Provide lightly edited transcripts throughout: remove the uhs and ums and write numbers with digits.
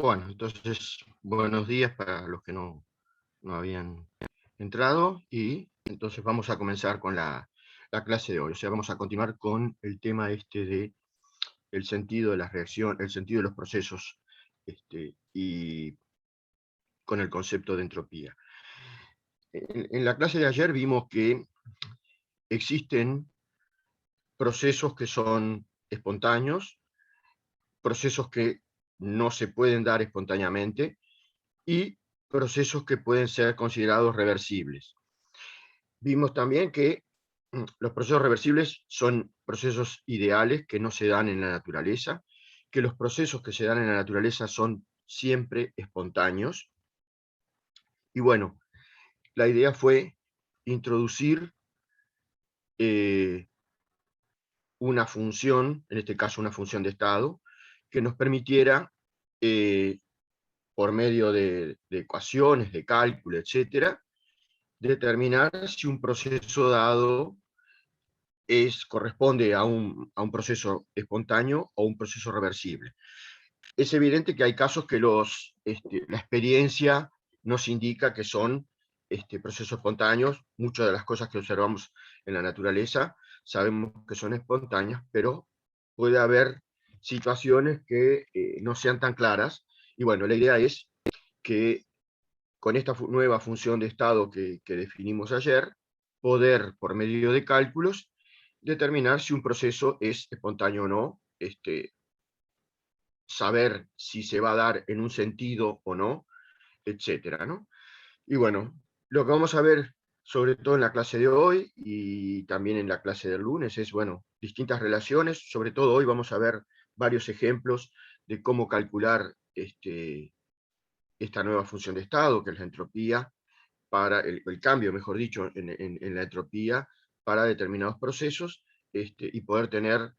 Bueno, entonces, buenos días para los que no habían entrado y entonces vamos a comenzar con la clase de hoy. O sea, vamos a continuar con el tema este de el sentido de las reacciones, el sentido de los procesos y con el concepto de entropía. En la clase de ayer vimos que existen procesos que son espontáneos, procesos que no se pueden dar espontáneamente y procesos que pueden ser considerados reversibles. Vimos también que los procesos reversibles son procesos ideales que no se dan en la naturaleza, que los procesos que se dan en la naturaleza son siempre espontáneos. Y bueno, la idea fue introducir una función, en este caso una función de estado, que nos permitiera, por medio de ecuaciones, de cálculo, etcétera, determinar si un proceso dado corresponde a un proceso espontáneo o un proceso reversible. Es evidente que hay casos que la experiencia nos indica que son procesos espontáneos. Muchas de las cosas que observamos en la naturaleza sabemos que son espontáneas, pero puede haber situaciones que no sean tan claras. Y bueno, la idea es que con esta nueva función de estado que definimos ayer, poder, por medio de cálculos, determinar si un proceso es espontáneo o no, saber si se va a dar en un sentido o no, etcétera, ¿no? Y bueno, lo que vamos a ver, sobre todo en la clase de hoy y también en la clase del lunes, es, bueno, distintas relaciones. Sobre todo hoy vamos a ver varios ejemplos de cómo calcular esta nueva función de estado, que es la entropía, para el cambio, mejor dicho, en la entropía para determinados procesos, y poder tener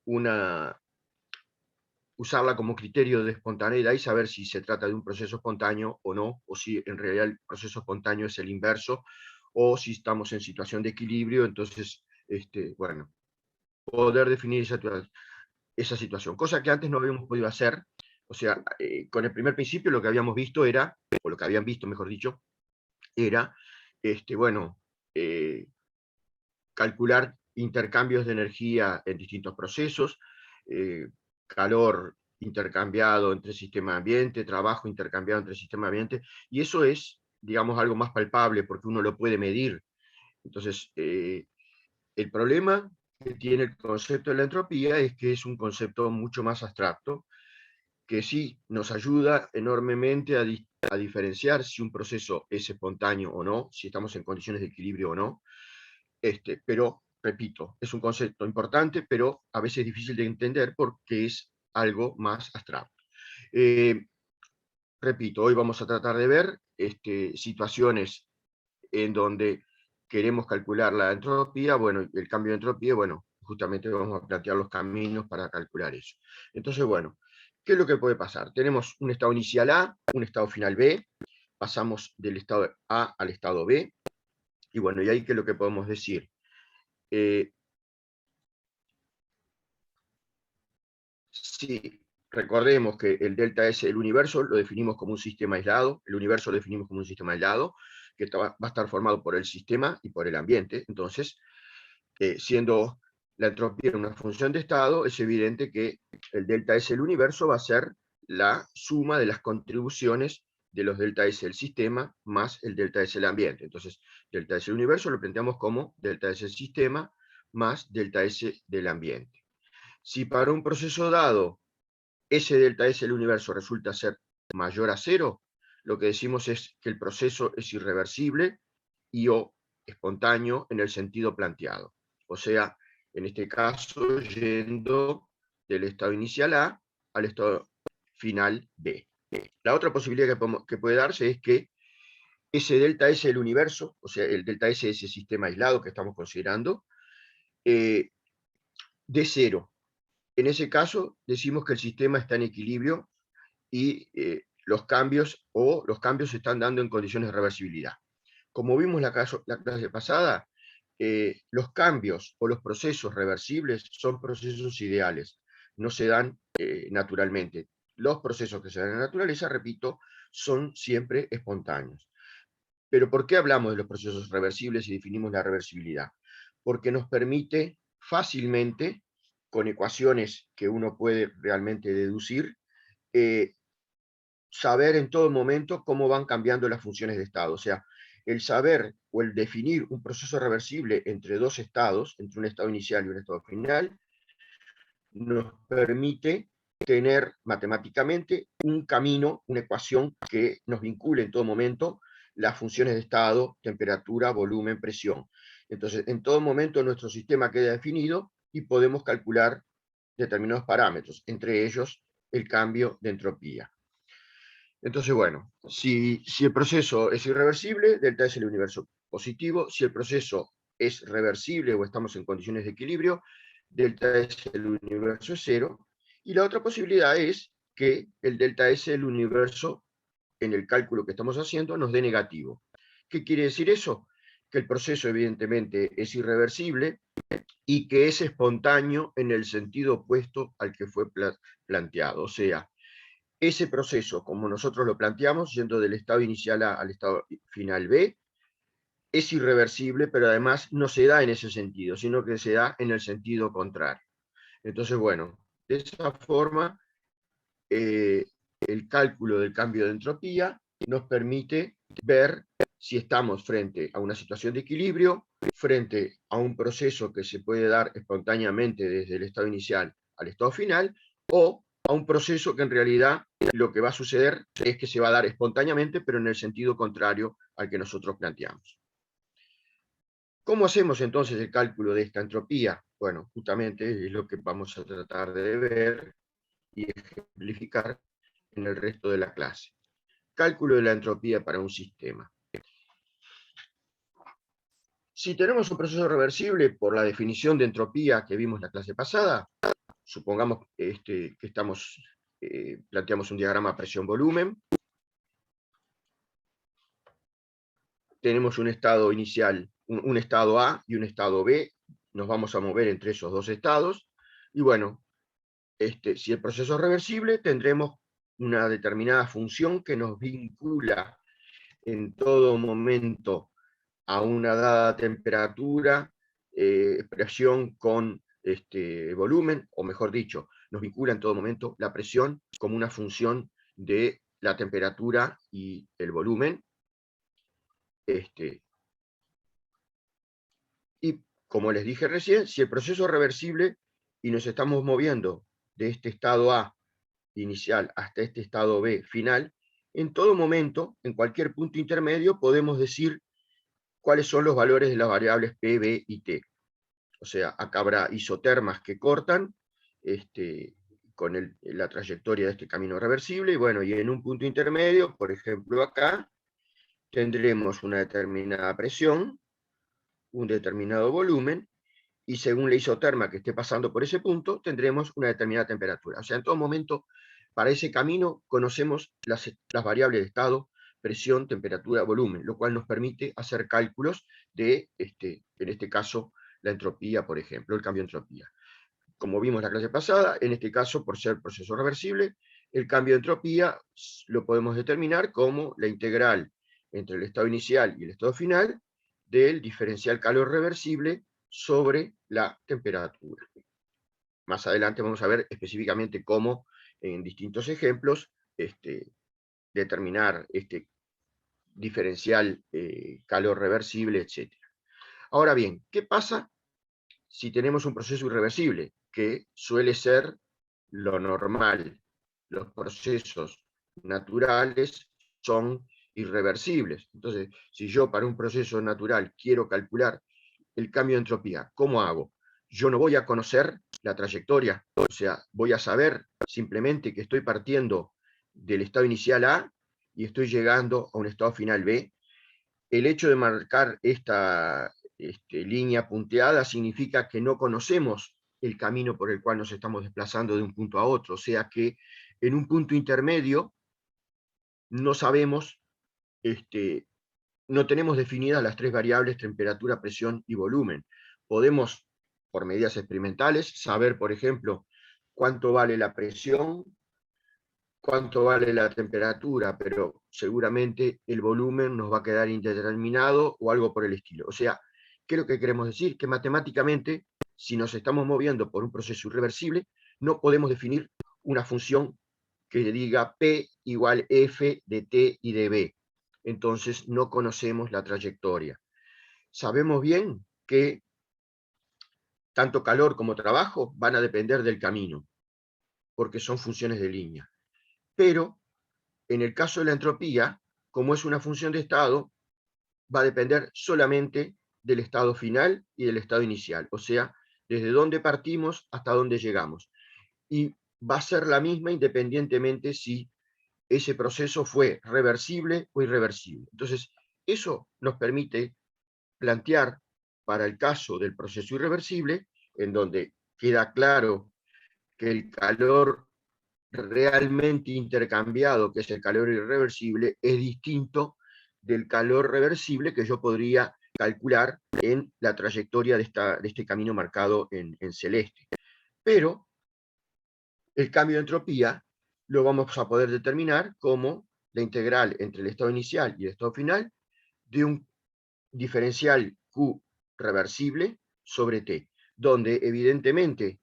una, usarla como criterio de espontaneidad y saber si se trata de un proceso espontáneo o no, o si en realidad el proceso espontáneo es el inverso, o si estamos en situación de equilibrio. Entonces, bueno, poder definir esa situación, cosa que antes no habíamos podido hacer. O sea, con el primer principio lo que habíamos visto era, o lo que habían visto, mejor dicho, era, bueno, calcular intercambios de energía en distintos procesos, calor intercambiado entre sistema y ambiente, trabajo intercambiado entre sistema y ambiente, y eso es, digamos, algo más palpable porque uno lo puede medir. Entonces, el problema que tiene el concepto de la entropía es que es un concepto mucho más abstracto, que sí nos ayuda enormemente a diferenciar si un proceso es espontáneo o no, si estamos en condiciones de equilibrio o no, pero, repito, es un concepto importante, pero a veces difícil de entender porque es algo más abstracto. Eh, Repito, hoy vamos a tratar de ver situaciones en donde queremos calcular la entropía, bueno, el cambio de entropía, bueno, justamente vamos a plantear los caminos para calcular eso. Entonces, bueno, ¿qué es lo que puede pasar? Tenemos un estado inicial A, un estado final B, pasamos del estado A al estado B, y bueno, y ahí ¿qué es lo que podemos decir? Si recordemos que el delta S del universo lo definimos como un sistema aislado, el universo lo definimos como un sistema aislado, que va a estar formado por el sistema y por el ambiente. Entonces, siendo la entropía una función de estado, es evidente que el delta S del universo va a ser la suma de las contribuciones de los delta S del sistema más el delta S del ambiente. Entonces, delta S del universo lo planteamos como delta S del sistema más delta S del ambiente. Si para un proceso dado ese delta S del universo resulta ser mayor a cero, lo que decimos es que el proceso es irreversible y o espontáneo en el sentido planteado. O sea, en este caso, yendo del estado inicial A al estado final B. La otra posibilidad que puede darse es que ese delta S del universo, o sea, el delta S de ese sistema aislado que estamos considerando, de cero. En ese caso, decimos que el sistema está en equilibrio y los cambios se están dando en condiciones de reversibilidad. Como vimos la clase pasada, los cambios o los procesos reversibles son procesos ideales, no se dan naturalmente. los procesos que se dan en la naturaleza, repito, son siempre espontáneos. Pero ¿por qué hablamos de los procesos reversibles y definimos la reversibilidad? Porque nos permite fácilmente, con ecuaciones que uno puede realmente deducir, saber en todo momento cómo van cambiando las funciones de estado. O sea, el saber o el definir un proceso reversible entre dos estados, entre un estado inicial y un estado final, nos permite tener matemáticamente un camino, una ecuación que nos vincule en todo momento las funciones de estado, temperatura, volumen, presión. Entonces, en todo momento nuestro sistema queda definido y podemos calcular determinados parámetros, entre ellos el cambio de entropía. Entonces, bueno, si el proceso es irreversible, delta es el universo positivo. Si el proceso es reversible o estamos en condiciones de equilibrio, delta S el universo es cero. Y la otra posibilidad es que el delta S el universo, en el cálculo que estamos haciendo, nos dé negativo. ¿Qué quiere decir eso? Que el proceso evidentemente es irreversible y que es espontáneo en el sentido opuesto al que fue planteado. O sea, ese proceso, como nosotros lo planteamos, yendo del estado inicial A al estado final B, es irreversible, pero además no se da en ese sentido, sino que se da en el sentido contrario. Entonces, bueno, de esa forma, el cálculo del cambio de entropía nos permite ver si estamos frente a una situación de equilibrio, frente a un proceso que se puede dar espontáneamente desde el estado inicial al estado final, o a un proceso que en realidad lo que va a suceder es que se va a dar espontáneamente, pero en el sentido contrario al que nosotros planteamos. ¿Cómo hacemos entonces el cálculo de esta entropía? Bueno, justamente es lo que vamos a tratar de ver y ejemplificar en el resto de la clase. Cálculo de la entropía para un sistema. Si tenemos un proceso reversible por la definición de entropía que vimos en la clase pasada, supongamos que planteamos un diagrama presión-volumen, tenemos un estado inicial, un estado A y un estado B, nos vamos a mover entre esos dos estados, y bueno, si el proceso es reversible, tendremos una determinada función que nos vincula en todo momento a una dada temperatura, presión con volumen, o mejor dicho, nos vincula en todo momento la presión como una función de la temperatura y el volumen. Y como les dije recién, si el proceso es reversible y nos estamos moviendo de este estado A inicial hasta este estado B final, en todo momento, en cualquier punto intermedio, podemos decir cuáles son los valores de las variables P, B y T. O sea, acá habrá isotermas que cortan con la trayectoria de este camino reversible, y bueno, y en un punto intermedio, por ejemplo acá, tendremos una determinada presión, un determinado volumen, y según la isoterma que esté pasando por ese punto, tendremos una determinada temperatura. O sea, en todo momento, para ese camino, conocemos las variables de estado, presión, temperatura, volumen, lo cual nos permite hacer cálculos de, en este caso, la entropía, por ejemplo, el cambio de entropía. Como vimos en la clase pasada, en este caso, por ser proceso reversible, el cambio de entropía lo podemos determinar como la integral entre el estado inicial y el estado final del diferencial calor reversible sobre la temperatura. Más adelante vamos a ver específicamente cómo, en distintos ejemplos, determinar este diferencial calor reversible, etc. Ahora bien, ¿qué pasa si tenemos un proceso irreversible? Que suele ser lo normal. Los procesos naturales son irreversibles. Entonces, si yo para un proceso natural quiero calcular el cambio de entropía, ¿cómo hago? Yo no voy a conocer la trayectoria, o sea, voy a saber simplemente que estoy partiendo del estado inicial A y estoy llegando a un estado final B. El hecho de marcar esta línea punteada significa que no conocemos el camino por el cual nos estamos desplazando de un punto a otro, o sea que en un punto intermedio no sabemos, no tenemos definidas las tres variables temperatura, presión y volumen. Podemos, por medidas experimentales, saber, por ejemplo, cuánto vale la presión cuánto vale la temperatura, pero seguramente el volumen nos va a quedar indeterminado o algo por el estilo. O sea, ¿qué es lo que queremos decir? Que matemáticamente, si nos estamos moviendo por un proceso irreversible, no podemos definir una función que diga P igual F de T y de B. Entonces no conocemos la trayectoria. Sabemos bien que tanto calor como trabajo van a depender del camino, porque son funciones de línea. Pero en el caso de la entropía, como es una función de estado, va a depender solamente del estado final y del estado inicial, o sea, desde dónde partimos hasta dónde llegamos. Y va a ser la misma independientemente si ese proceso fue reversible o irreversible. Entonces, eso nos permite plantear para el caso del proceso irreversible, en donde queda claro que el calor realmente intercambiado, que es el calor irreversible, es distinto del calor reversible que yo podría calcular en la trayectoria de este camino marcado en celeste. Pero el cambio de entropía lo vamos a poder determinar como la integral entre el estado inicial y el estado final de un diferencial Q reversible sobre T, donde evidentemente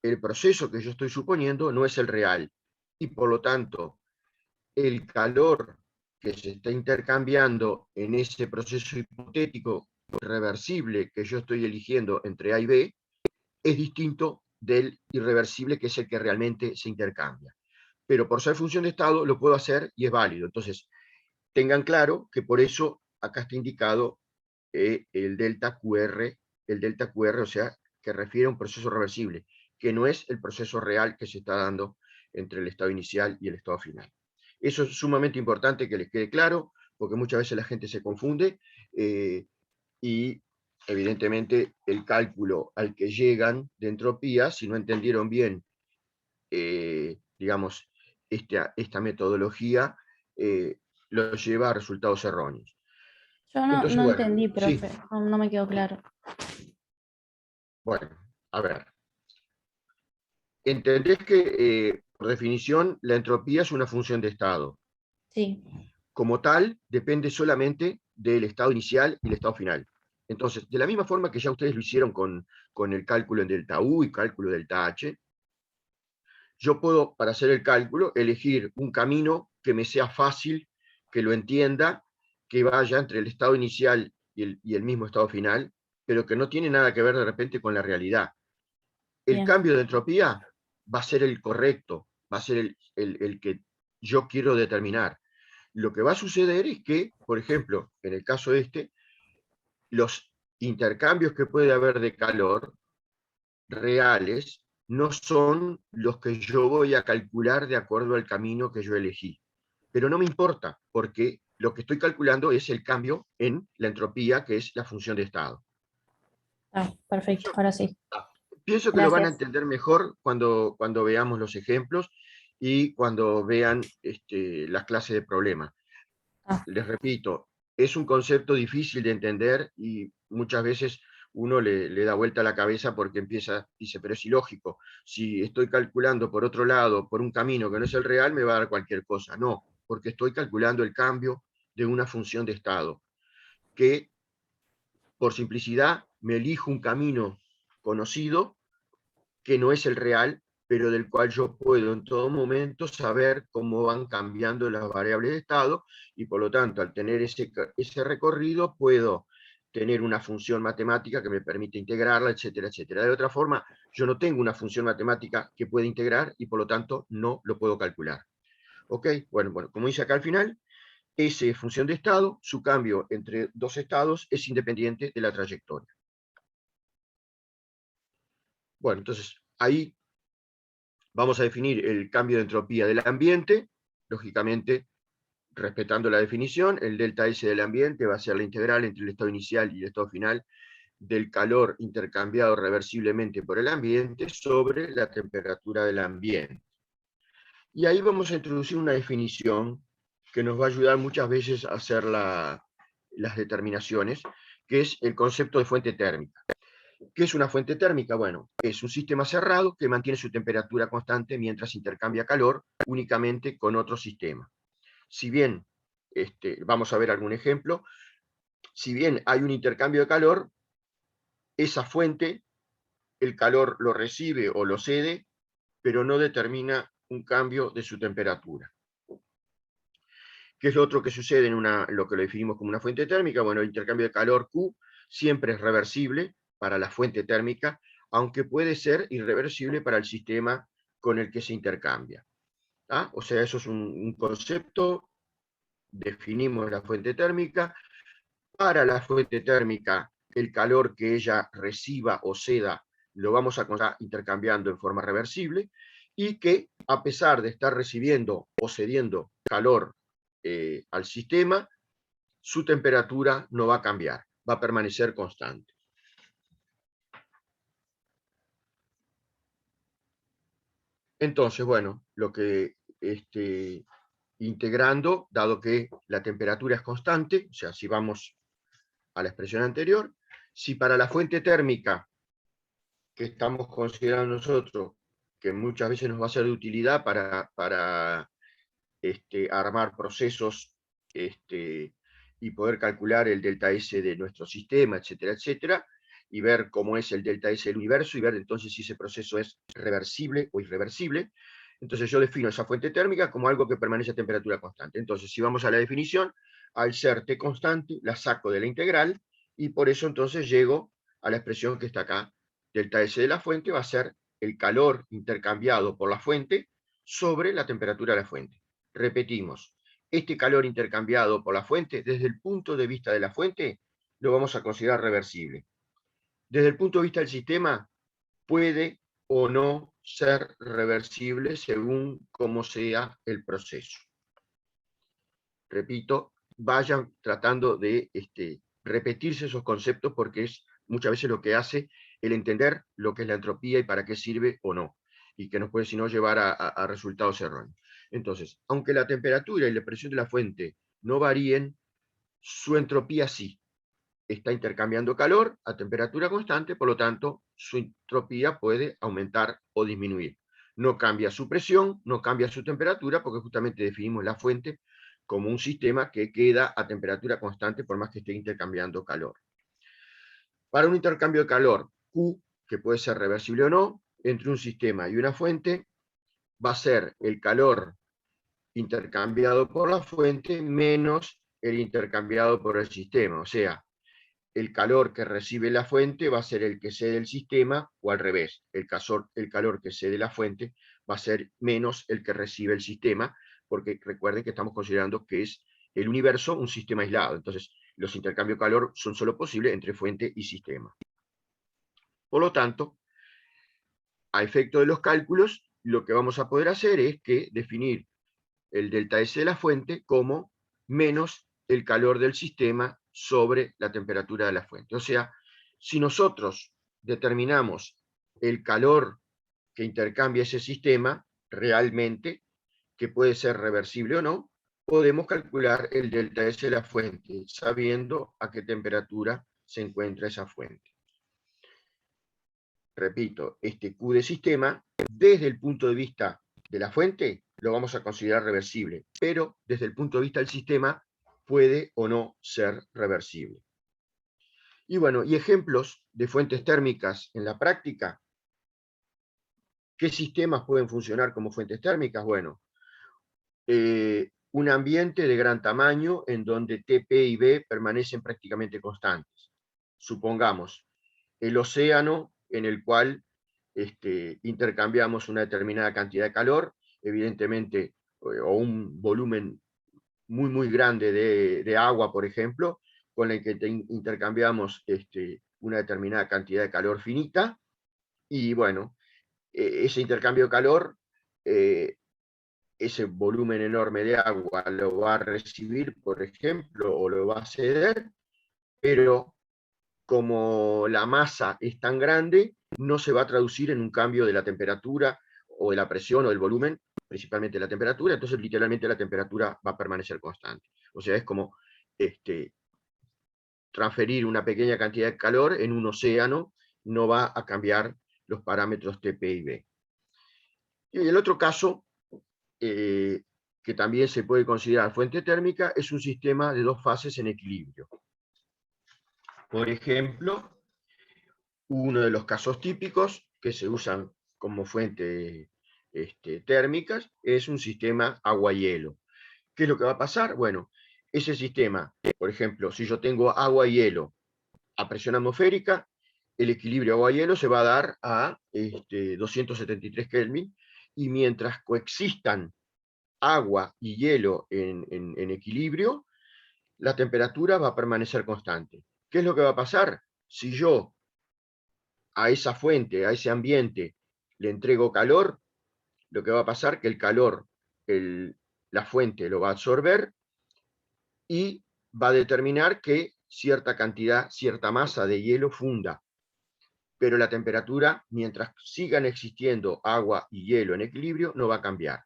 el proceso que yo estoy suponiendo no es el real, y por lo tanto el calor que se está intercambiando en ese proceso hipotético reversible que yo estoy eligiendo entre A y B es distinto del irreversible, que es el que realmente se intercambia. Pero por ser función de estado lo puedo hacer y es válido. Entonces, tengan claro que por eso acá está indicado el delta QR, o sea, que refiere a un proceso reversible, que no es el proceso real que se está dando entre el estado inicial y el estado final. Eso es sumamente importante que les quede claro, porque muchas veces la gente se confunde y evidentemente el cálculo al que llegan de entropía, si no entendieron bien, digamos, esta metodología, lo lleva a resultados erróneos. Yo no, Entonces, no bueno, entendí, sí, profe, no, no me quedó claro. bueno, a ver. Entendés que, por definición, la entropía es una función de estado. Sí, Como tal, depende solamente del estado inicial y el estado final. Entonces, de la misma forma que ya ustedes lo hicieron con el cálculo en delta U y cálculo delta H, yo puedo, para hacer el cálculo, elegir un camino que me sea fácil, que lo entienda, que vaya entre el estado inicial y el mismo estado final, pero que no tiene nada que ver de repente con la realidad. El bien. cambio de entropía va a ser el correcto, va a ser el que yo quiero determinar. Lo que va a suceder es que, por ejemplo, en el caso este, los intercambios que puede haber de calor reales no son los que yo voy a calcular de acuerdo al camino que yo elegí. Pero no me importa, porque lo que estoy calculando es el cambio en la entropía, que es la función de estado. Ah, perfecto, Eso, ahora sí. pienso que lo van a Gracias. entender mejor cuando veamos los ejemplos y cuando vean las clases de problemas. Ah, Les repito, es un concepto difícil de entender y muchas veces uno le da vuelta a la cabeza porque dice, pero es ilógico, si estoy calculando por otro lado, por un camino que no es el real, me va a dar cualquier cosa. No, porque estoy calculando el cambio de una función de estado, que por simplicidad me elijo un camino conocido que no es el real, pero del cual yo puedo en todo momento saber cómo van cambiando las variables de estado, y por lo tanto, al tener ese recorrido, puedo tener una función matemática que me permite integrarla, etcétera, etcétera. De otra forma, yo no tengo una función matemática que pueda integrar y por lo tanto no lo puedo calcular. ¿Ok? Bueno, como dice acá al final, S es función de estado, su cambio entre dos estados es independiente de la trayectoria. Bueno, entonces ahí vamos a definir el cambio de entropía del ambiente, lógicamente respetando la definición. El delta S del ambiente va a ser la integral entre el estado inicial y el estado final del calor intercambiado reversiblemente por el ambiente sobre la temperatura del ambiente. Y ahí vamos a introducir una definición que nos va a ayudar muchas veces a hacer las determinaciones, que es el concepto de fuente térmica. ¿Qué es una fuente térmica? Bueno, es un sistema cerrado que mantiene su temperatura constante mientras intercambia calor únicamente con otro sistema. Si bien, vamos a ver algún ejemplo, si bien hay un intercambio de calor, esa fuente, el calor lo recibe o lo cede, pero no determina un cambio de su temperatura. ¿Qué es lo otro que sucede en lo que lo definimos como una fuente térmica? Bueno, el intercambio de calor Q siempre es reversible para la fuente térmica, aunque puede ser irreversible para el sistema con el que se intercambia. ¿Ah? O sea, eso es un concepto, definimos la fuente térmica. Para la fuente térmica, el calor que ella reciba o ceda lo vamos a estar intercambiando en forma reversible, y que a pesar de estar recibiendo o cediendo calor al sistema, su temperatura no va a cambiar, va a permanecer constante. Entonces, bueno, lo que integrando, dado que la temperatura es constante, o sea, si vamos a la expresión anterior, si para la fuente térmica que estamos considerando nosotros, que muchas veces nos va a ser de utilidad para armar procesos y poder calcular el delta S de nuestro sistema, etcétera, etcétera, y ver cómo es el delta S del universo, y ver entonces si ese proceso es reversible o irreversible. Entonces yo defino esa fuente térmica como algo que permanece a temperatura constante. Entonces, si vamos a la definición, al ser T constante, la saco de la integral, y por eso entonces llego a la expresión que está acá. Delta S de la fuente va a ser el calor intercambiado por la fuente sobre la temperatura de la fuente. Repetimos, este calor intercambiado por la fuente, desde el punto de vista de la fuente, lo vamos a considerar reversible. Desde el punto de vista del sistema, puede o no ser reversible según cómo sea el proceso. Repito, vayan tratando de repetirse esos conceptos, porque es muchas veces lo que hace el entender lo que es la entropía y para qué sirve o no, y que nos puede, si no, llevar a resultados erróneos. Entonces, aunque la temperatura y la presión de la fuente no varíen, su entropía sí. Está intercambiando calor a temperatura constante, por lo tanto, su entropía puede aumentar o disminuir. No cambia su presión, no cambia su temperatura, porque justamente definimos la fuente como un sistema que queda a temperatura constante por más que esté intercambiando calor. Para un intercambio de calor Q, que puede ser reversible o no, entre un sistema y una fuente, va a ser el calor intercambiado por la fuente menos el intercambiado por el sistema. O sea, el calor que recibe la fuente va a ser el que cede el sistema, o al revés, el calor que cede la fuente va a ser menos el que recibe el sistema, porque recuerden que estamos considerando que es el universo un sistema aislado. Entonces, los intercambios de calor son solo posibles entre fuente y sistema. Por lo tanto, a efecto de los cálculos, lo que vamos a poder hacer es definir el delta S de la fuente como menos el calor del sistema sobre la temperatura de la fuente. O sea, si nosotros determinamos el calor que intercambia ese sistema realmente, que puede ser reversible o no, podemos calcular el delta S de la fuente, sabiendo a qué temperatura se encuentra esa fuente. Repito, este Q de sistema, desde el punto de vista de la fuente, lo vamos a considerar reversible, pero desde el punto de vista del sistema, puede o no ser reversible. Y bueno, y ejemplos de fuentes térmicas en la práctica. ¿Qué sistemas pueden funcionar como fuentes térmicas? Bueno, un ambiente de gran tamaño en donde T, P y B permanecen prácticamente constantes. Supongamos el océano en el cual intercambiamos una determinada cantidad de calor, evidentemente, o un volumen muy, muy grande de agua, por ejemplo, con el que intercambiamos una determinada cantidad de calor finita, y bueno, ese intercambio de calor, ese volumen enorme de agua lo va a recibir, por ejemplo, o lo va a ceder, pero como la masa es tan grande, no se va a traducir en un cambio de la temperatura o de la presión o del volumen, principalmente la temperatura, entonces literalmente la temperatura va a permanecer constante. O sea, es como transferir una pequeña cantidad de calor en un océano, no va a cambiar los parámetros T, P y B. Y el otro caso, que también se puede considerar fuente térmica, es un sistema de dos fases en equilibrio. Por ejemplo, uno de los casos típicos que se usan como fuente térmicas es un sistema agua-hielo. ¿Qué es lo que va a pasar? Bueno, ese sistema, por ejemplo, si yo tengo agua y hielo a presión atmosférica, el equilibrio agua-hielo se va a dar a 273 Kelvin, y mientras coexistan agua y hielo en equilibrio, la temperatura va a permanecer constante. ¿Qué es lo que va a pasar? Si yo a esa fuente, a ese ambiente, le entrego calor, lo que va a pasar es que el calor, la fuente lo va a absorber y va a determinar que cierta cantidad, cierta masa de hielo funda. Pero la temperatura, mientras sigan existiendo agua y hielo en equilibrio, no va a cambiar.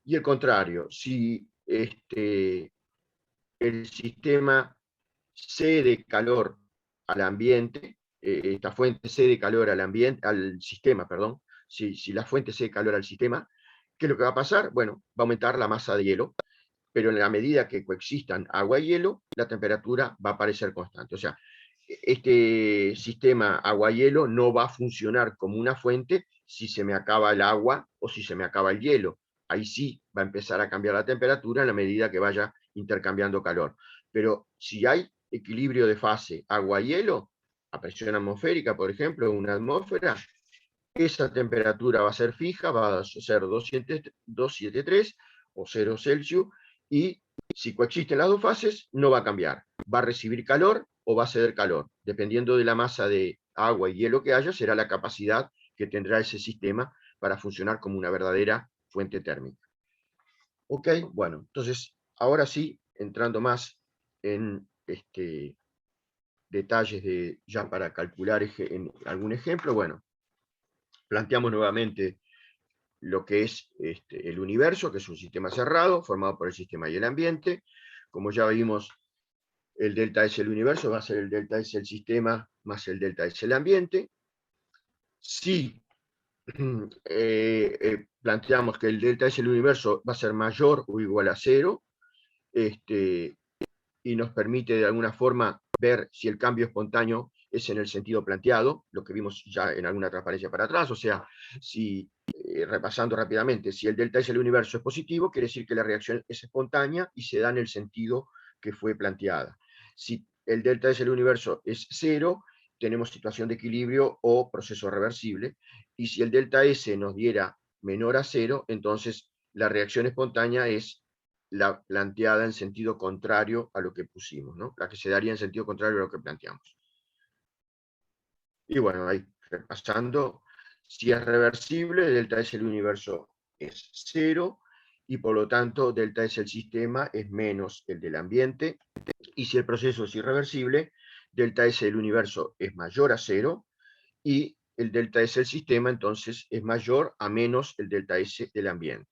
Y el contrario, si el sistema cede calor al ambiente, esta fuente cede calor al ambiente, al sistema, perdón, si la fuente cede calor al sistema, ¿qué es lo que va a pasar? Bueno, va a aumentar la masa de hielo, pero en la medida que coexistan agua y hielo, la temperatura va a parecer constante. O sea, este sistema agua-hielo no va a funcionar como una fuente si se me acaba el agua o si se me acaba el hielo. Ahí sí va a empezar a cambiar la temperatura en la medida que vaya intercambiando calor. Pero si hay equilibrio de fase agua-hielo, a presión atmosférica, por ejemplo, en una atmósfera, esa temperatura va a ser fija, va a ser 273 o 0 Celsius, y si coexisten las dos fases, no va a cambiar. Va a recibir calor o va a ceder calor. Dependiendo de la masa de agua y hielo que haya, será la capacidad que tendrá ese sistema para funcionar como una verdadera fuente térmica. Ok, bueno, entonces, ahora sí, entrando más en detalles ya para calcular en algún ejemplo, bueno, planteamos nuevamente lo que es el universo, que es un sistema cerrado, formado por el sistema y el ambiente. Como ya vimos, el delta S del universo va a ser el delta S del sistema más el delta S del ambiente. Si planteamos que el delta S del universo va a ser mayor o igual a 0, y nos permite de alguna forma ver si el cambio espontáneo es en el sentido planteado, lo que vimos ya en alguna transparencia para atrás, o sea, si, repasando rápidamente, si el delta S del universo es positivo, quiere decir que la reacción es espontánea y se da en el sentido que fue planteada. Si el delta S del universo es 0, tenemos situación de equilibrio o proceso reversible, y si el delta S nos diera menor a 0, entonces la reacción espontánea es la planteada en sentido contrario a lo que pusimos, ¿no? La que se daría en sentido contrario a lo que planteamos. Y bueno, ahí repasando, si es reversible, delta S del universo es 0, y por lo tanto delta S del sistema es menos el del ambiente, y si el proceso es irreversible, delta S del universo es mayor a 0, y el delta S del sistema entonces es mayor a menos el delta S del ambiente.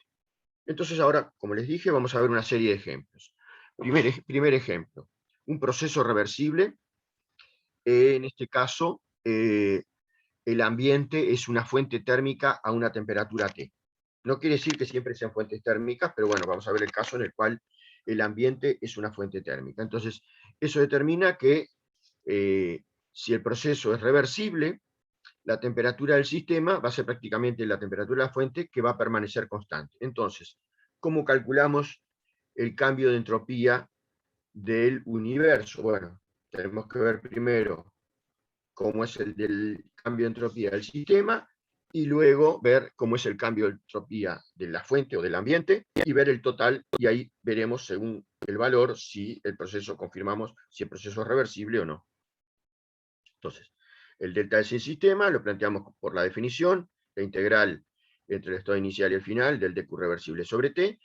Entonces ahora, como les dije, vamos a ver una serie de ejemplos. Primer ejemplo, un proceso reversible. En este caso, el ambiente es una fuente térmica a una temperatura T. No quiere decir que siempre sean fuentes térmicas, pero bueno, vamos a ver el caso en el cual el ambiente es una fuente térmica. Entonces, eso determina que si el proceso es reversible, la temperatura del sistema va a ser prácticamente la temperatura de la fuente, que va a permanecer constante. Entonces, ¿cómo calculamos el cambio de entropía del universo? Bueno, tenemos que ver primero cómo es el del cambio de entropía del sistema, y luego ver cómo es el cambio de entropía de la fuente o del ambiente, y ver el total, y ahí veremos según el valor si el proceso, confirmamos si el proceso es reversible o no. Entonces, el delta S del sistema lo planteamos por la definición, la integral entre el estado inicial y el final del dq reversible sobre T.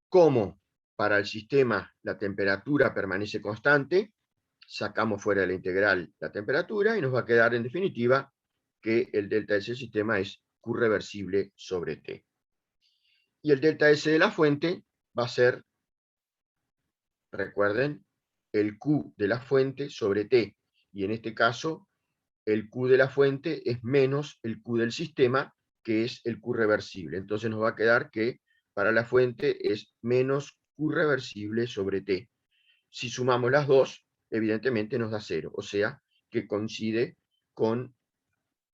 Como para el sistema la temperatura permanece constante, sacamos fuera de la integral la temperatura y nos va a quedar en definitiva que el delta S del sistema es Q reversible sobre T. Y el delta S de la fuente va a ser, recuerden, el Q de la fuente sobre T. Y en este caso, el Q de la fuente es menos el Q del sistema, que es el Q reversible. Entonces nos va a quedar que para la fuente es menos Q reversible sobre T. Si sumamos las dos, evidentemente nos da 0, o sea que coincide con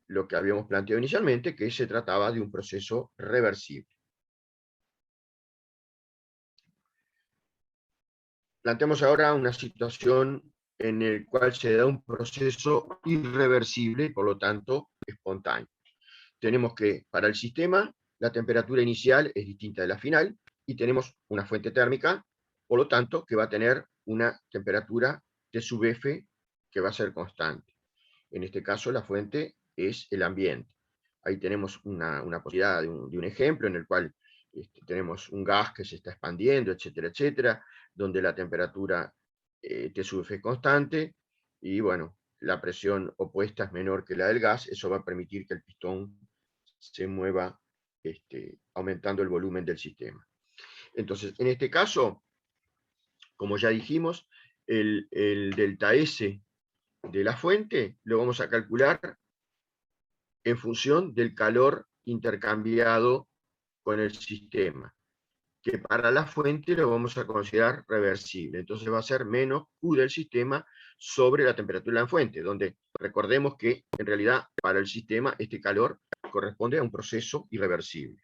lo que habíamos planteado inicialmente, que se trataba de un proceso reversible. Planteamos ahora una situación en la cual se da un proceso irreversible y por lo tanto espontáneo. Tenemos que para el sistema la temperatura inicial es distinta de la final y tenemos una fuente térmica, por lo tanto que va a tener una temperatura T sub F que va a ser constante. En este caso la fuente es el ambiente. Ahí tenemos una posibilidad de un ejemplo en el cual tenemos un gas que se está expandiendo, etcétera, etcétera, donde la temperatura T sub F es constante, y bueno, la presión opuesta es menor que la del gas. Eso va a permitir que el pistón se mueva aumentando el volumen del sistema. Entonces, en este caso, como ya dijimos, el delta S de la fuente lo vamos a calcular en función del calor intercambiado con el sistema, que para la fuente lo vamos a considerar reversible. Entonces va a ser menos Q del sistema sobre la temperatura de la fuente, donde recordemos que en realidad para el sistema este calor corresponde a un proceso irreversible.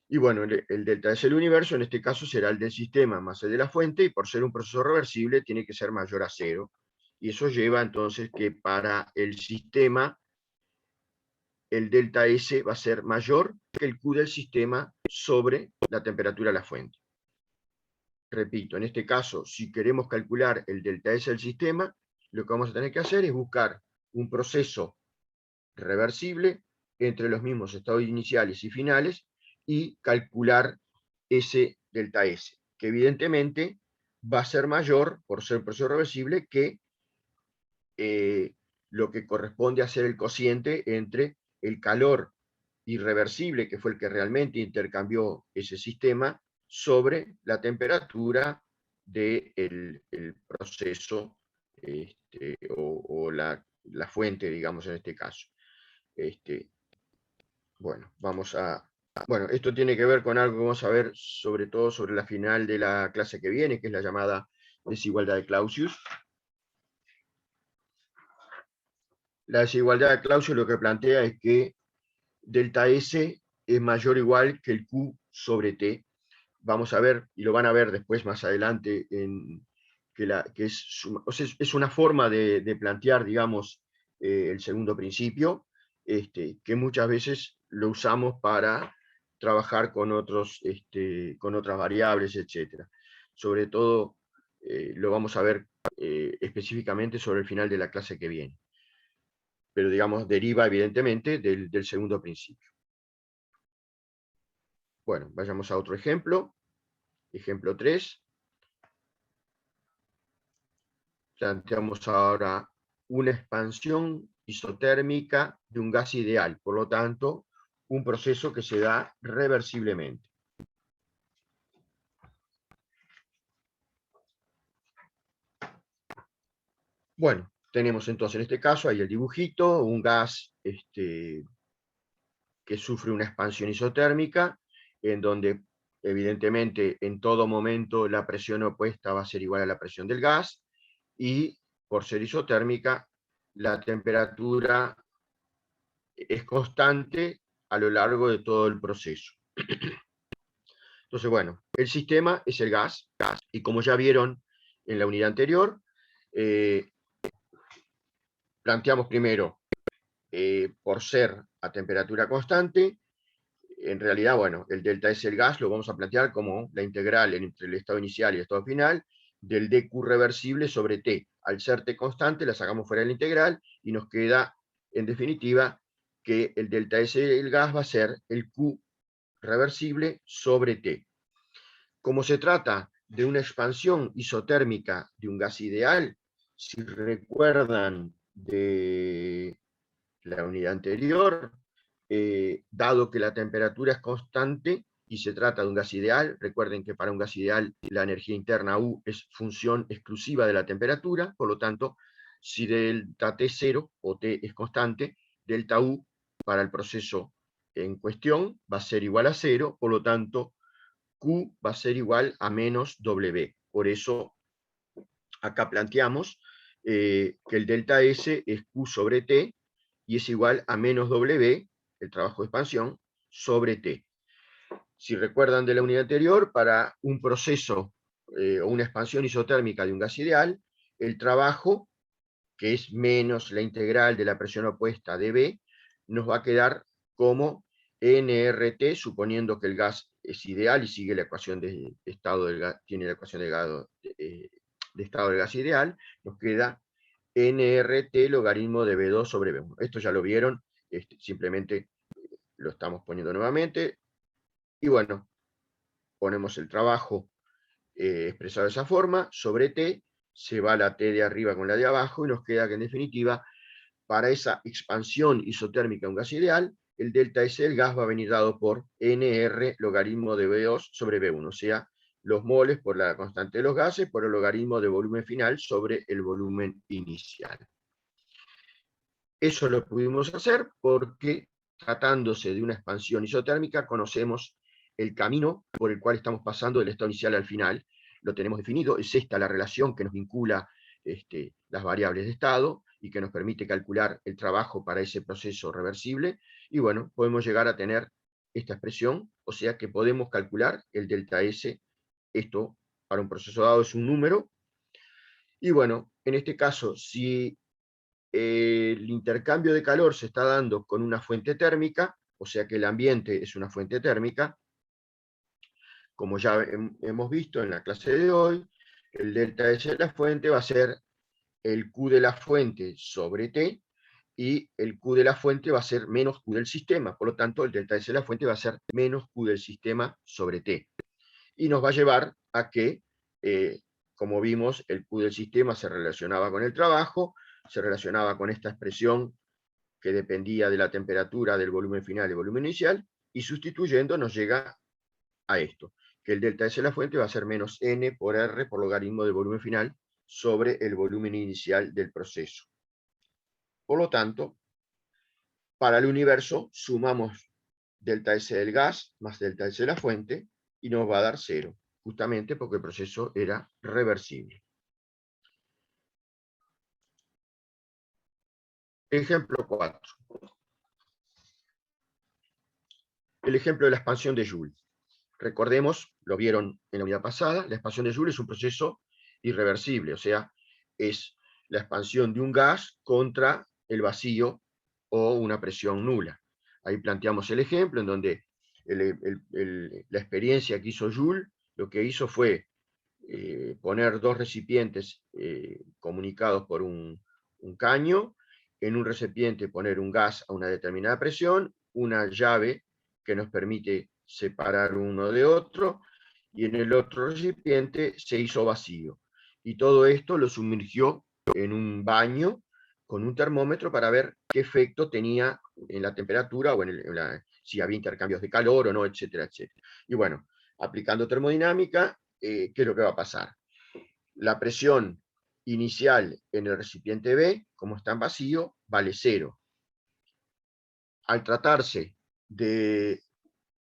Y bueno, el delta S del universo en este caso será el del sistema más el de la fuente, y por ser un proceso reversible tiene que ser mayor a 0. Y eso lleva entonces que para el sistema el delta S va a ser mayor que el Q del sistema sobre la temperatura de la fuente. Repito, en este caso, si queremos calcular el delta S del sistema, lo que vamos a tener que hacer es buscar un proceso reversible entre los mismos estados iniciales y finales y calcular ese delta S, que evidentemente va a ser mayor, por ser un proceso reversible, que lo que corresponde a ser el cociente entre el calor irreversible, que fue el que realmente intercambió ese sistema, sobre la temperatura del proceso o la fuente, digamos, en este caso. Bueno, bueno, esto tiene que ver con algo que vamos a ver sobre todo sobre la final de la clase que viene, que es la llamada desigualdad de Clausius. La desigualdad de Clausius lo que plantea es que delta S es mayor o igual que el Q sobre T. Vamos a ver, y lo van a ver después más adelante, que es una forma de plantear, digamos, el segundo principio, que muchas veces lo usamos para trabajar con otras variables, etc. Sobre todo, lo vamos a ver específicamente sobre el final de la clase que viene. Pero, digamos, deriva evidentemente del segundo principio. Bueno, vayamos a otro ejemplo. Ejemplo 3. Planteamos ahora una expansión isotérmica de un gas ideal, por lo tanto, un proceso que se da reversiblemente. Bueno, tenemos entonces en este caso ahí el dibujito, un gas que sufre una expansión isotérmica, en donde evidentemente en todo momento la presión opuesta va a ser igual a la presión del gas, y por ser isotérmica, la temperatura es constante a lo largo de todo el proceso. Entonces, bueno, el sistema es el gas, y como ya vieron en la unidad anterior, planteamos primero, por ser a temperatura constante, en realidad, bueno, el delta S del gas lo vamos a plantear como la integral entre el estado inicial y el estado final del dQ reversible sobre T. Al ser T constante, la sacamos fuera de la integral y nos queda, en definitiva, que el delta S del gas va a ser el Q reversible sobre T. Como se trata de una expansión isotérmica de un gas ideal, si recuerdan de la unidad anterior, dado que la temperatura es constante y se trata de un gas ideal, recuerden que para un gas ideal la energía interna U es función exclusiva de la temperatura, por lo tanto, Si delta T es 0 o T es constante, delta U para el proceso en cuestión va a ser igual a 0, por lo tanto Q va a ser igual a menos W. Por eso acá planteamos que el delta S es Q sobre T y es igual a menos W, el trabajo de expansión, sobre T. Si recuerdan de la unidad anterior, para un proceso o una expansión isotérmica de un gas ideal, el trabajo, que es menos la integral de la presión opuesta de B, nos va a quedar como nRT, suponiendo que el gas es ideal y sigue la ecuación de estado del gas, tiene la ecuación de estado del gas ideal, nos queda nRT logaritmo de B2 sobre B1. Esto ya lo vieron, simplemente lo estamos poniendo nuevamente. Y bueno, ponemos el trabajo expresado de esa forma, sobre T, se va la T de arriba con la de abajo, y nos queda que en definitiva, para esa expansión isotérmica de un gas ideal, el delta S del gas va a venir dado por NR logaritmo de B2 sobre B1, o sea, los moles por la constante de los gases por el logaritmo de volumen final sobre el volumen inicial. Eso lo pudimos hacer porque, tratándose de una expansión isotérmica, conocemos el camino por el cual estamos pasando del estado inicial al final, lo tenemos definido, es esta la relación que nos vincula las variables de estado y que nos permite calcular el trabajo para ese proceso reversible, y bueno, podemos llegar a tener esta expresión, o sea que podemos calcular el delta S, esto para un proceso dado es un número, y bueno, en este caso, si el intercambio de calor se está dando con una fuente térmica, o sea que el ambiente es una fuente térmica, como ya hemos visto en la clase de hoy, el delta S de la fuente va a ser el Q de la fuente sobre T, y el Q de la fuente va a ser menos Q del sistema, por lo tanto el delta S de la fuente va a ser menos Q del sistema sobre T. Y nos va a llevar a que, como vimos, el Q del sistema se relacionaba con el trabajo, se relacionaba con esta expresión que dependía de la temperatura, del volumen final y volumen inicial, y sustituyendo nos llega a esto, que el delta S de la fuente va a ser menos N por R por logaritmo del volumen final sobre el volumen inicial del proceso. Por lo tanto, para el universo sumamos delta S del gas más delta S de la fuente y nos va a dar 0, justamente porque el proceso era reversible. Ejemplo 4. El ejemplo de la expansión de Joule. Recordemos, lo vieron en la unidad pasada, la expansión de Joule es un proceso irreversible, o sea, es la expansión de un gas contra el vacío o una presión nula. Ahí planteamos el ejemplo en donde la experiencia que hizo Joule, lo que hizo fue poner dos recipientes comunicados por un caño, en un recipiente poner un gas a una determinada presión, una llave que nos permite separar uno de otro, y en el otro recipiente se hizo vacío. Y todo esto lo sumergió en un baño con un termómetro para ver qué efecto tenía en la temperatura o si había intercambios de calor o no, etcétera, etcétera. Y bueno, aplicando termodinámica, ¿qué es lo que va a pasar? La presión inicial en el recipiente B, como está en vacío, vale 0. Al tratarse de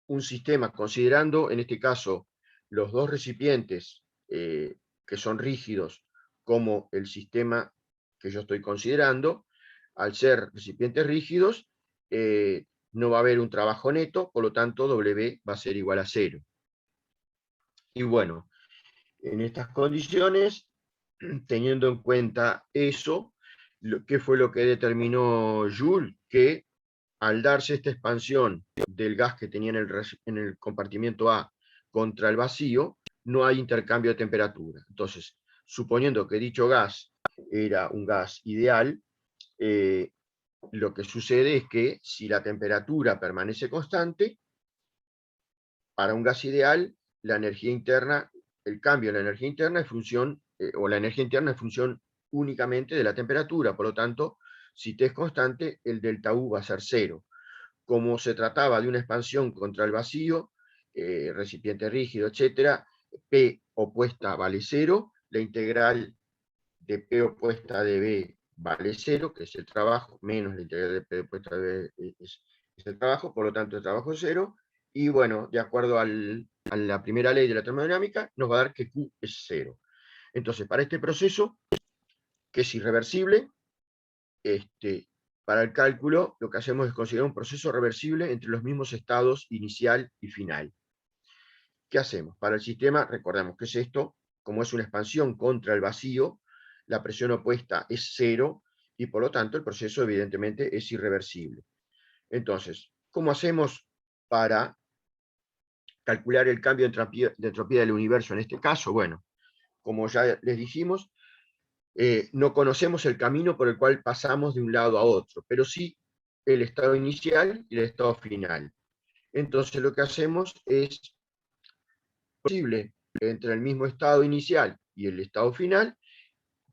un sistema, considerando en este caso los dos recipientes que son rígidos como el sistema que yo estoy considerando, al ser recipientes rígidos, no va a haber un trabajo neto, por lo tanto W va a ser igual a 0. Y bueno, en estas condiciones, teniendo en cuenta eso, ¿qué fue lo que determinó Joule? Que al darse esta expansión del gas que tenía en el compartimiento A contra el vacío, no hay intercambio de temperatura. Entonces, suponiendo que dicho gas era un gas ideal, lo que sucede es que si la temperatura permanece constante, para un gas ideal, la energía interna, el cambio de la energía interna es función, o la energía interna es función únicamente de la temperatura, por lo tanto, si T es constante, el delta U va a ser 0. Como se trataba de una expansión contra el vacío, recipiente rígido, etc., P opuesta vale 0, la integral de P opuesta de B vale 0, que es el trabajo, menos la integral de P opuesta de B es el trabajo, por lo tanto el trabajo es 0, y bueno, de acuerdo a la primera ley de la termodinámica, nos va a dar que Q es 0. Entonces, para este proceso, que es irreversible, para el cálculo lo que hacemos es considerar un proceso reversible entre los mismos estados inicial y final. ¿Qué hacemos? Para el sistema, recordemos que es esto, como es una expansión contra el vacío, la presión opuesta es 0, y por lo tanto el proceso evidentemente es irreversible. Entonces, ¿cómo hacemos para calcular el cambio de entropía del universo en este caso? Bueno, como ya les dijimos, no conocemos el camino por el cual pasamos de un lado a otro, pero sí el estado inicial y el estado final. Entonces lo que hacemos es posible entre el mismo estado inicial y el estado final,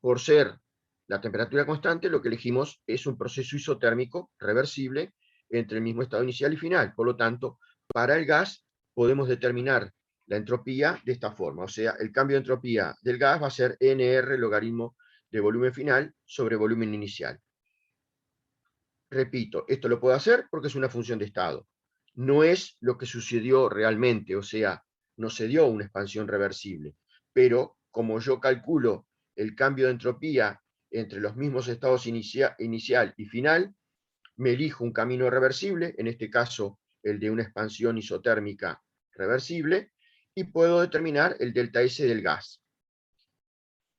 por ser la temperatura constante, lo que elegimos es un proceso isotérmico reversible entre el mismo estado inicial y final. Por lo tanto, para el gas podemos determinar la entropía de esta forma, o sea, el cambio de entropía del gas va a ser NR logaritmo de volumen final sobre volumen inicial. Repito, esto lo puedo hacer porque es una función de estado. No es lo que sucedió realmente, o sea, no se dio una expansión reversible, pero como yo calculo el cambio de entropía entre los mismos estados inicial y final, me elijo un camino reversible, en este caso el de una expansión isotérmica reversible, y puedo determinar el delta S del gas.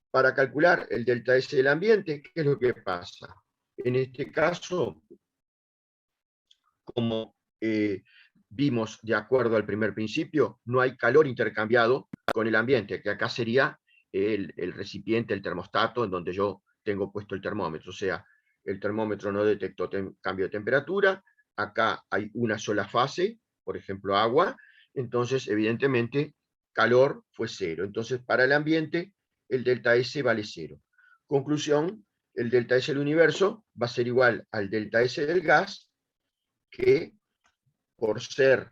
Para calcular el delta S del ambiente, ¿qué es lo que pasa? En este caso, como vimos de acuerdo al primer principio, no hay calor intercambiado con el ambiente, que acá sería el recipiente, el termostato, en donde yo tengo puesto el termómetro. O sea, el termómetro no detectó cambio de temperatura, acá hay una sola fase, por ejemplo agua, entonces evidentemente calor fue 0. Entonces para el ambiente el delta S vale 0. Conclusión, el delta S del universo va a ser igual al delta S del gas, que por ser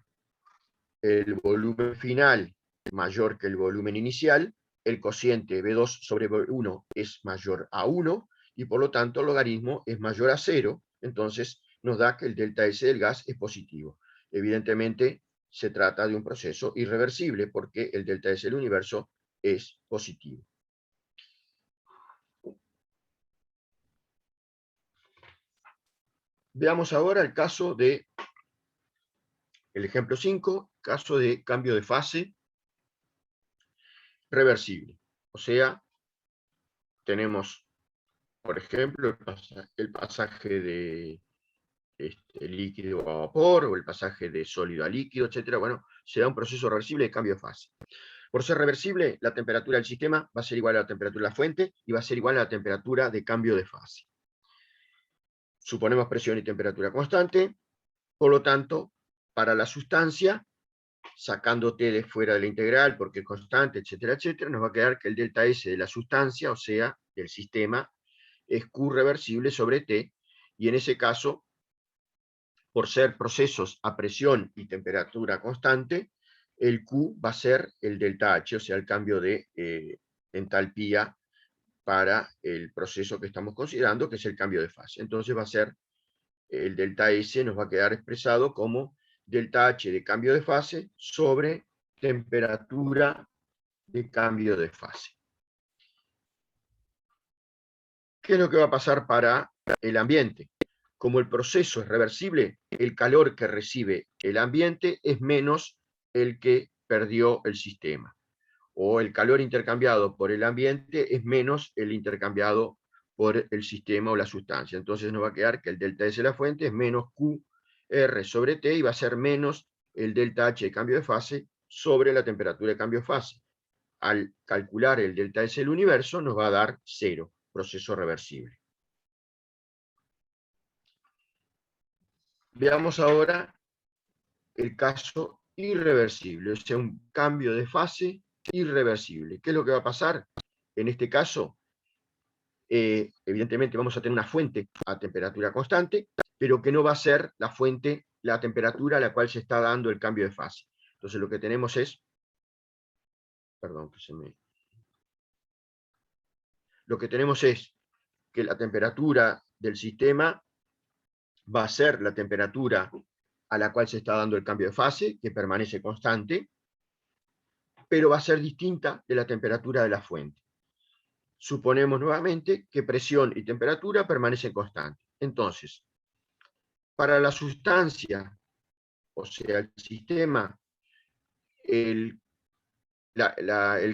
el volumen final mayor que el volumen inicial, el cociente B2 sobre B1 es mayor a 1, y por lo tanto el logaritmo es mayor a 0, entonces nos da que el delta S del gas es positivo. Evidentemente se trata de un proceso irreversible porque el delta S del universo es positivo. Veamos ahora el caso de el ejemplo 5, caso de cambio de fase reversible. O sea, tenemos, por ejemplo, el pasaje de líquido a vapor, o el pasaje de sólido a líquido, etc. Bueno, se da un proceso reversible de cambio de fase. Por ser reversible, la temperatura del sistema va a ser igual a la temperatura de la fuente y va a ser igual a la temperatura de cambio de fase. Suponemos presión y temperatura constante, por lo tanto, para la sustancia, sacando T de fuera de la integral porque es constante, etcétera, etcétera, nos va a quedar que el delta S de la sustancia, o sea, del sistema, es Q reversible sobre T, y en ese caso, por ser procesos a presión y temperatura constante, el Q va a ser el delta H, o sea, el cambio de entalpía para el proceso que estamos considerando, que es el cambio de fase. Entonces va a ser el delta S, nos va a quedar expresado como delta H de cambio de fase sobre temperatura de cambio de fase. ¿Qué es lo que va a pasar para el ambiente? Como el proceso es reversible, el calor que recibe el ambiente es menos el que perdió el sistema. O el calor intercambiado por el ambiente es menos el intercambiado por el sistema o la sustancia. Entonces nos va a quedar que el delta S de la fuente es menos QR sobre T, y va a ser menos el delta H de cambio de fase sobre la temperatura de cambio de fase. Al calcular el delta S del universo nos va a dar 0, proceso reversible. Veamos ahora el caso irreversible, o sea, un cambio de fase irreversible. ¿Qué es lo que va a pasar? En este caso, evidentemente vamos a tener una fuente a temperatura constante, pero que no va a ser la fuente, la temperatura a la cual se está dando el cambio de fase. Entonces lo que tenemos es, perdón, que se me... lo que tenemos es que la temperatura del sistema va a ser la temperatura a la cual se está dando el cambio de fase, que permanece constante, pero va a ser distinta de la temperatura de la fuente. Suponemos nuevamente que presión y temperatura permanecen constantes. Entonces, para la sustancia, o sea, el sistema, el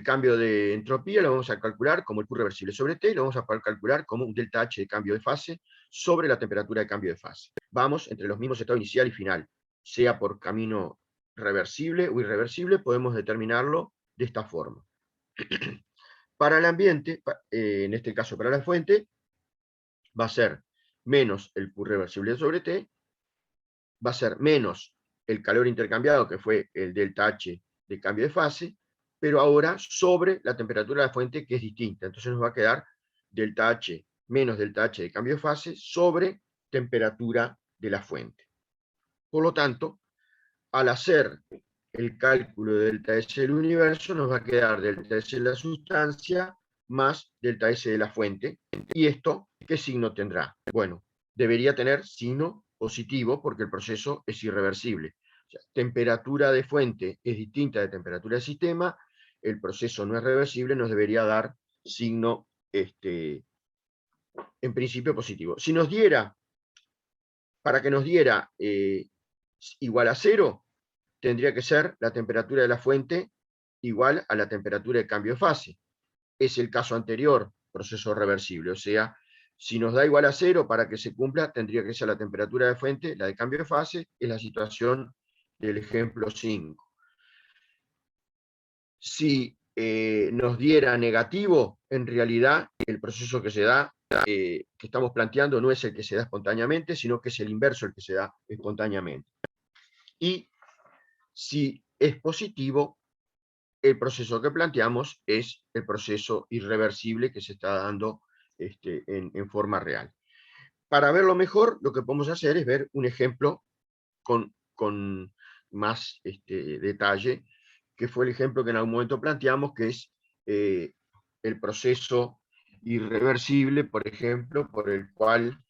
cambio de entropía lo vamos a calcular como el Q reversible sobre T, lo vamos a poder calcular como un delta H de cambio de fase sobre la temperatura de cambio de fase. Vamos entre los mismos estados inicial y final, sea por camino reversible o irreversible, podemos determinarlo de esta forma. Para el ambiente, en este caso para la fuente, va a ser menos el Q reversible sobre T, va a ser menos el calor intercambiado, que fue el delta H de cambio de fase, pero ahora sobre la temperatura de la fuente, que es distinta. Entonces nos va a quedar delta H menos delta H de cambio de fase sobre temperatura de la fuente. Por lo tanto, al hacer el cálculo de delta S del universo, nos va a quedar delta S de la sustancia más delta S de la fuente. ¿Y esto qué signo tendrá? Bueno, debería tener signo positivo porque el proceso es irreversible. O sea, temperatura de fuente es distinta de temperatura de sistema, el proceso no es reversible, nos debería dar signo, en principio, positivo. Si nos diera, para que nos diera igual a 0, tendría que ser la temperatura de la fuente igual a la temperatura de cambio de fase. Es el caso anterior, proceso reversible. O sea, si nos da igual a 0, para que se cumpla, tendría que ser la temperatura de fuente, la de cambio de fase, es la situación del ejemplo 5. Si nos diera negativo, en realidad el proceso que se da, que estamos planteando, no es el que se da espontáneamente, sino que es el inverso el que se da espontáneamente. Y si es positivo, el proceso que planteamos es el proceso irreversible que se está dando en forma real. Para verlo mejor, lo que podemos hacer es ver un ejemplo con más detalle, que fue el ejemplo que en algún momento planteamos, que es el proceso irreversible, por ejemplo, por el cual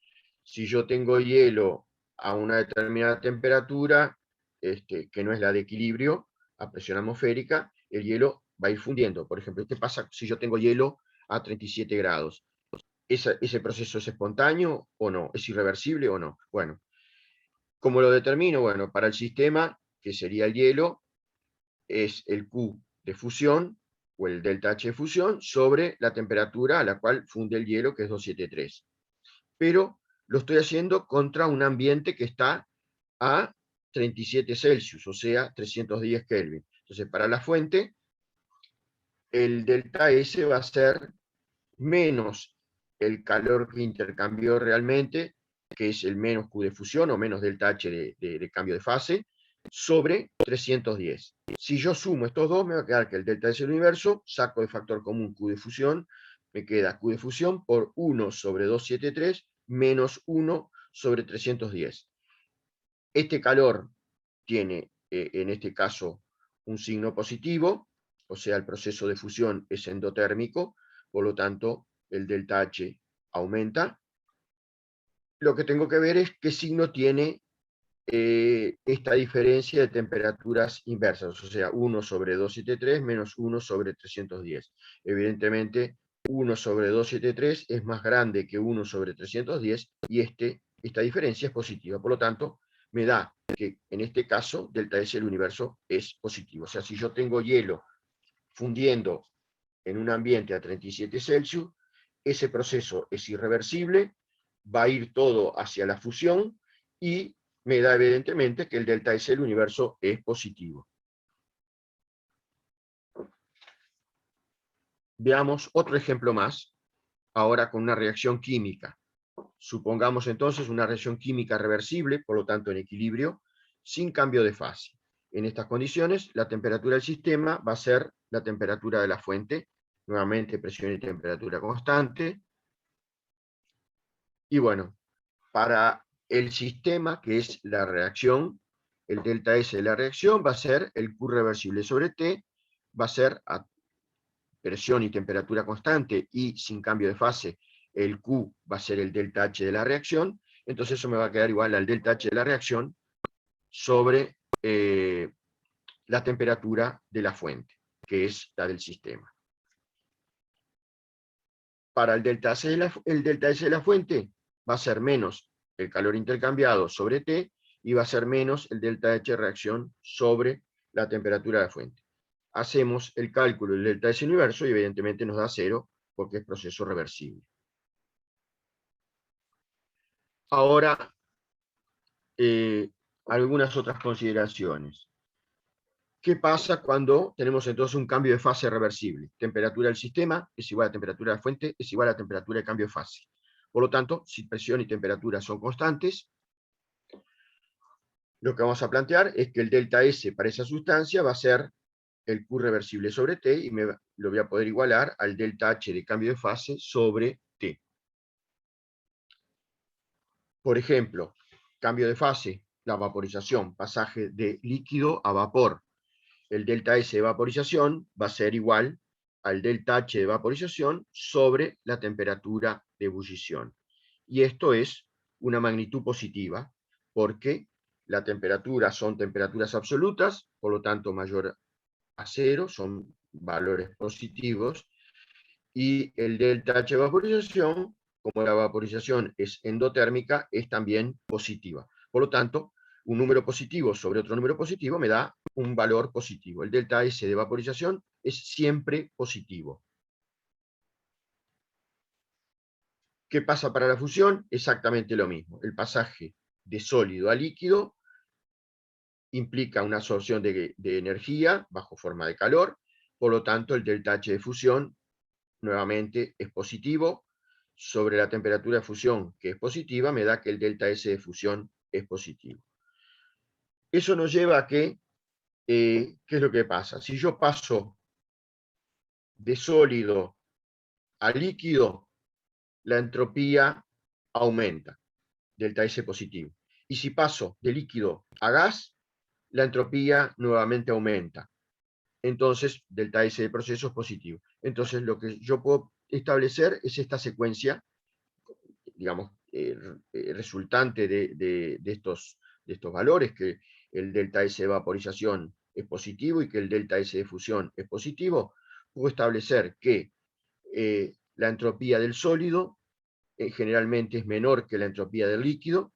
si yo tengo hielo a una determinada temperatura, que no es la de equilibrio, a presión atmosférica, el hielo va a ir fundiendo. Por ejemplo, ¿qué pasa si yo tengo hielo a 37 grados? ¿Ese proceso es espontáneo o no? ¿Es irreversible o no? Bueno, ¿cómo lo determino? Bueno, para el sistema, que sería el hielo, es el Q de fusión, o el delta H de fusión, sobre la temperatura a la cual funde el hielo, que es 273. Pero lo estoy haciendo contra un ambiente que está a 37 Celsius, o sea, 310 Kelvin. Entonces, para la fuente, el delta S va a ser menos el calor que intercambió realmente, que es el menos Q de fusión o menos delta H de cambio de fase, sobre 310. Si yo sumo estos dos, me va a quedar que el delta S del universo, saco de factor común Q de fusión, me queda Q de fusión por 1 sobre 273 menos 1 sobre 310. Este calor tiene, en este caso, un signo positivo, o sea, el proceso de fusión es endotérmico, por lo tanto, el delta H aumenta. Lo que tengo que ver es qué signo tiene esta diferencia de temperaturas inversas, o sea, 1 sobre 273 menos 1 sobre 310. Evidentemente, 1 sobre 273 es más grande que 1 sobre 310 y esta diferencia es positiva. Por lo tanto, me da que en este caso delta S del universo es positivo. O sea, si yo tengo hielo fundiendo en un ambiente a 37 Celsius, ese proceso es irreversible, va a ir todo hacia la fusión y me da evidentemente que el delta S del universo es positivo. Veamos otro ejemplo más, ahora con una reacción química. Supongamos entonces una reacción química reversible, por lo tanto en equilibrio, sin cambio de fase. En estas condiciones, la temperatura del sistema va a ser la temperatura de la fuente, nuevamente presión y temperatura constante. Y bueno, para el sistema, que es la reacción, el delta S de la reacción va a ser el Q reversible sobre T, va a ser presión y temperatura constante y sin cambio de fase, el Q va a ser el delta H de la reacción, entonces eso me va a quedar igual al delta H de la reacción sobre la temperatura de la fuente, que es la del sistema. Para el delta S de la fuente va a ser menos el calor intercambiado sobre T, y va a ser menos el delta H de reacción sobre la temperatura de la fuente. Hacemos el cálculo del delta S universo y evidentemente nos da 0 porque es proceso reversible. Ahora, algunas otras consideraciones. ¿Qué pasa cuando tenemos entonces un cambio de fase reversible? Temperatura del sistema es igual a temperatura de la fuente, es igual a temperatura de cambio de fase. Por lo tanto, si presión y temperatura son constantes, lo que vamos a plantear es que el delta S para esa sustancia va a ser el Q reversible sobre T, y lo voy a poder igualar al delta H de cambio de fase sobre T. Por ejemplo, cambio de fase, la vaporización, pasaje de líquido a vapor. El delta S de vaporización va a ser igual al delta H de vaporización sobre la temperatura de ebullición. Y esto es una magnitud positiva, porque la temperatura son temperaturas absolutas, por lo tanto mayor a 0, son valores positivos, y el delta H de vaporización, como la vaporización es endotérmica, es también positiva. Por lo tanto, un número positivo sobre otro número positivo me da un valor positivo. El delta S de vaporización es siempre positivo. ¿Qué pasa para la fusión? Exactamente lo mismo. El pasaje de sólido a líquido implica una absorción de energía bajo forma de calor, por lo tanto el delta H de fusión nuevamente es positivo. Sobre la temperatura de fusión, que es positiva, me da que el delta S de fusión es positivo. Eso nos lleva a que, ¿qué es lo que pasa? Si yo paso de sólido a líquido, la entropía aumenta, delta S positivo. Y si paso de líquido a gas, la entropía nuevamente aumenta. Entonces, delta S de proceso es positivo. Entonces, lo que yo puedo establecer es esta secuencia, digamos, resultante de estos valores, que el delta S de vaporización es positivo y que el delta S de fusión es positivo. Puedo establecer que la entropía del sólido generalmente es menor que la entropía del líquido,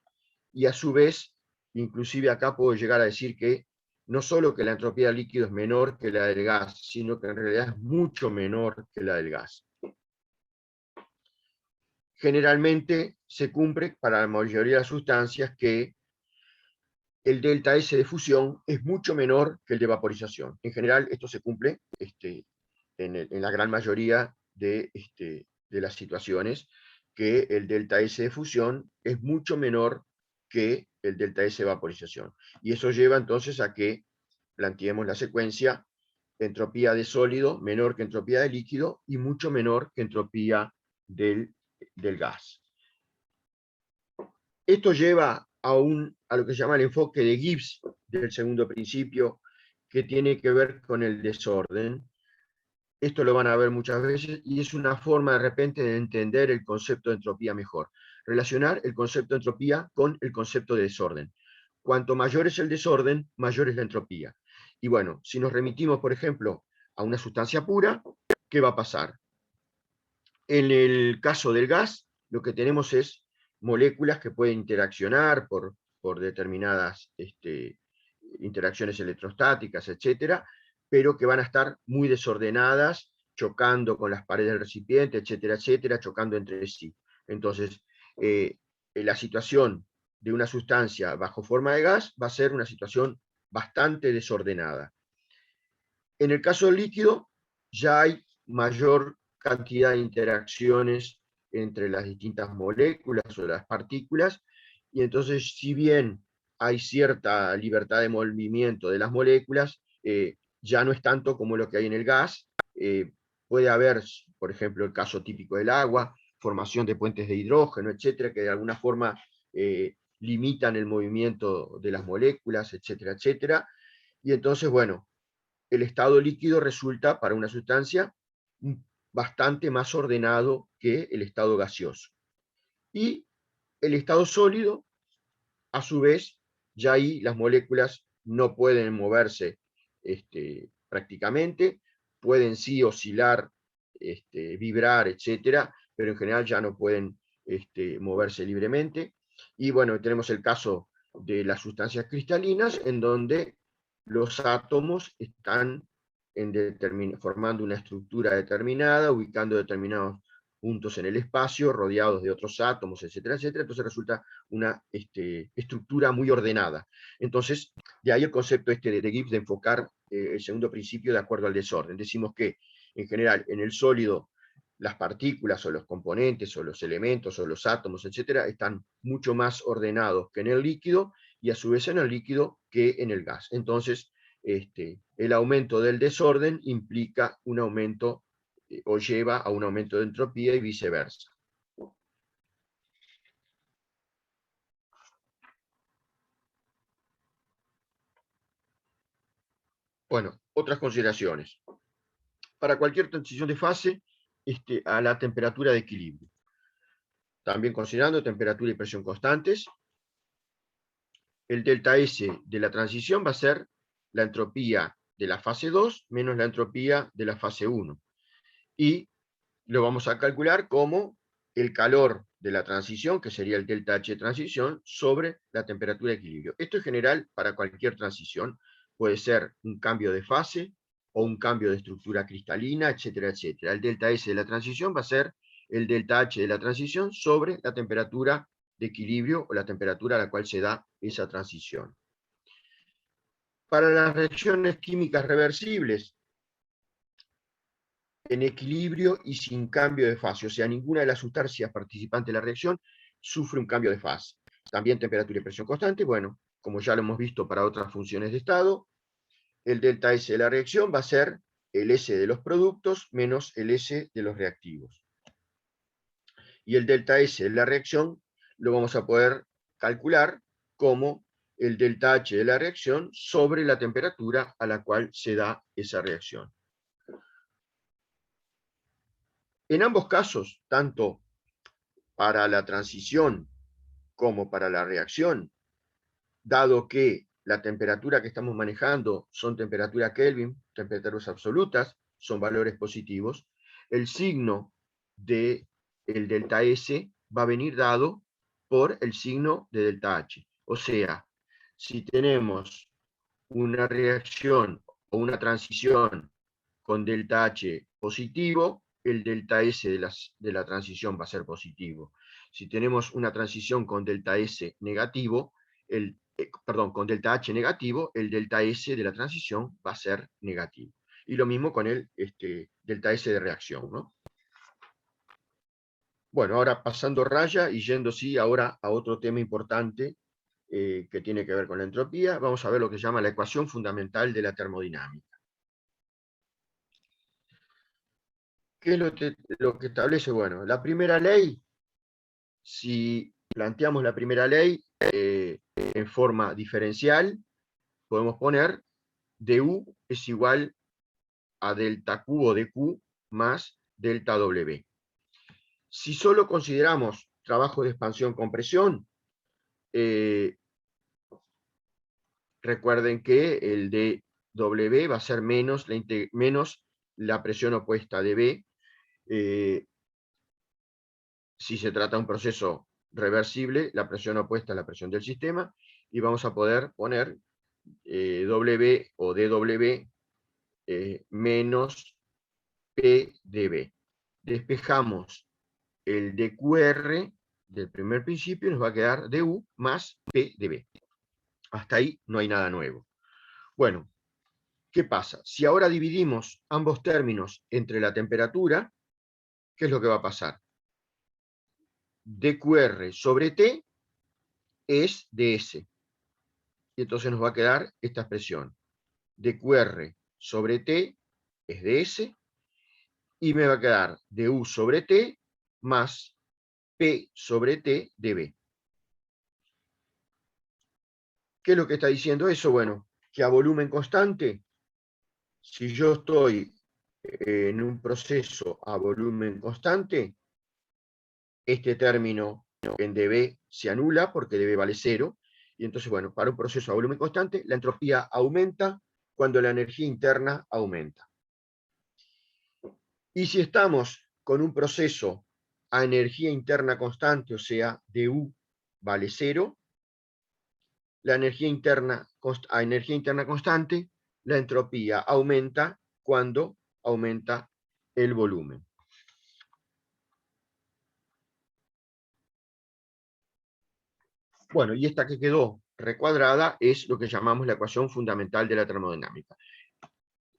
y a su vez, inclusive acá puedo llegar a decir que no solo que la entropía del líquido es menor que la del gas, sino que en realidad es mucho menor que la del gas. Generalmente se cumple para la mayoría de las sustancias que el delta S de fusión es mucho menor que el de vaporización. En general esto se cumple en la gran mayoría de las situaciones, que el delta S de fusión es mucho menor que el delta S de vaporización. Y eso lleva entonces a que planteemos la secuencia: entropía de sólido menor que entropía de líquido y mucho menor que entropía del gas. Esto lleva a lo que se llama el enfoque de Gibbs del segundo principio, que tiene que ver con el desorden. Esto lo van a ver muchas veces, y es una forma de repente de entender el concepto de entropía mejor. Relacionar el concepto de entropía con el concepto de desorden. Cuanto mayor es el desorden, mayor es la entropía. Y bueno, si nos remitimos, por ejemplo, a una sustancia pura, ¿qué va a pasar? En el caso del gas, lo que tenemos es moléculas que pueden interaccionar por determinadas interacciones electrostáticas, etcétera, pero que van a estar muy desordenadas, chocando con las paredes del recipiente, etcétera, etcétera, chocando entre sí. Entonces, la situación de una sustancia bajo forma de gas va a ser una situación bastante desordenada. En el caso del líquido, ya hay mayor cantidad de interacciones entre las distintas moléculas o las partículas, y entonces, si bien hay cierta libertad de movimiento de las moléculas, ya no es tanto como lo que hay en el gas. Puede haber, por ejemplo, el caso típico del agua, formación de puentes de hidrógeno, etcétera, que de alguna forma limitan el movimiento de las moléculas, etcétera, etcétera. Y entonces, bueno, el estado líquido resulta para una sustancia bastante más ordenado que el estado gaseoso. Y el estado sólido, a su vez, ya ahí las moléculas no pueden moverse prácticamente, pueden sí oscilar, vibrar, etcétera, pero en general ya no pueden moverse libremente. Y bueno, tenemos el caso de las sustancias cristalinas, en donde los átomos están formando una estructura determinada, ubicando determinados puntos en el espacio, rodeados de otros átomos, etcétera, etcétera. Entonces resulta una estructura muy ordenada. Entonces, de ahí el concepto de Gibbs de enfocar el segundo principio de acuerdo al desorden. Decimos que, en general, en el sólido, las partículas o los componentes o los elementos o los átomos, etcétera, están mucho más ordenados que en el líquido, y a su vez en el líquido que en el gas. Entonces, el aumento del desorden implica un aumento o lleva a un aumento de entropía y viceversa. Bueno, otras consideraciones. Para cualquier transición de fase, a la temperatura de equilibrio. También considerando temperatura y presión constantes, el delta S de la transición va a ser la entropía de la fase 2 menos la entropía de la fase 1. Y lo vamos a calcular como el calor de la transición, que sería el delta H de transición, sobre la temperatura de equilibrio. Esto es general para cualquier transición. Puede ser un cambio de fase o un cambio de estructura cristalina, etcétera, etcétera. El delta S de la transición va a ser el delta H de la transición sobre la temperatura de equilibrio o la temperatura a la cual se da esa transición. Para las reacciones químicas reversibles, en equilibrio y sin cambio de fase, o sea, ninguna de las sustancias participantes de la reacción sufre un cambio de fase. También temperatura y presión constante, bueno, como ya lo hemos visto para otras funciones de estado, el delta S de la reacción va a ser el S de los productos menos el S de los reactivos. Y el delta S de la reacción lo vamos a poder calcular como el delta H de la reacción sobre la temperatura a la cual se da esa reacción. En ambos casos, tanto para la transición como para la reacción, dado que la temperatura que estamos manejando son temperaturas Kelvin, temperaturas absolutas, son valores positivos, el signo de el delta S va a venir dado por el signo de delta H. O sea, si tenemos una reacción o una transición con delta H positivo, el delta S de la transición va a ser positivo. Si tenemos una transición con delta S negativo, con delta H negativo, el delta S de la transición va a ser negativo. Y lo mismo con el delta S de reacción, ¿no? Bueno, ahora pasando raya y yendo sí ahora a otro tema importante que tiene que ver con la entropía, vamos a ver lo que se llama la ecuación fundamental de la termodinámica. ¿Qué es lo que establece? Bueno, la primera ley, si planteamos la primera ley en forma diferencial, podemos poner du es igual a delta Q o dQ más delta W. Si solo consideramos trabajo de expansión-compresión, recuerden que el dW va a ser menos la presión opuesta de B, si se trata de un proceso reversible, la presión opuesta a la presión del sistema, y vamos a poder poner W o dW menos P dB. Despejamos el dQr del primer principio y nos va a quedar du más P dB. Hasta ahí no hay nada nuevo. Bueno, ¿qué pasa? Si ahora dividimos ambos términos entre la temperatura, ¿qué es lo que va a pasar? dQr sobre T es ds. Y entonces nos va a quedar esta expresión. dQr sobre T es ds, y me va a quedar du sobre T más P sobre T dB. ¿Qué es lo que está diciendo eso? Bueno, que a volumen constante, si yo estoy en un proceso a volumen constante, este término en dB se anula porque dB vale 0, y entonces, bueno, para un proceso a volumen constante, la entropía aumenta cuando la energía interna aumenta. Y si estamos con un proceso a energía interna constante, o sea, dU vale 0, a energía interna constante, la entropía aumenta cuando aumenta el volumen. Bueno, y esta que quedó recuadrada es lo que llamamos la ecuación fundamental de la termodinámica.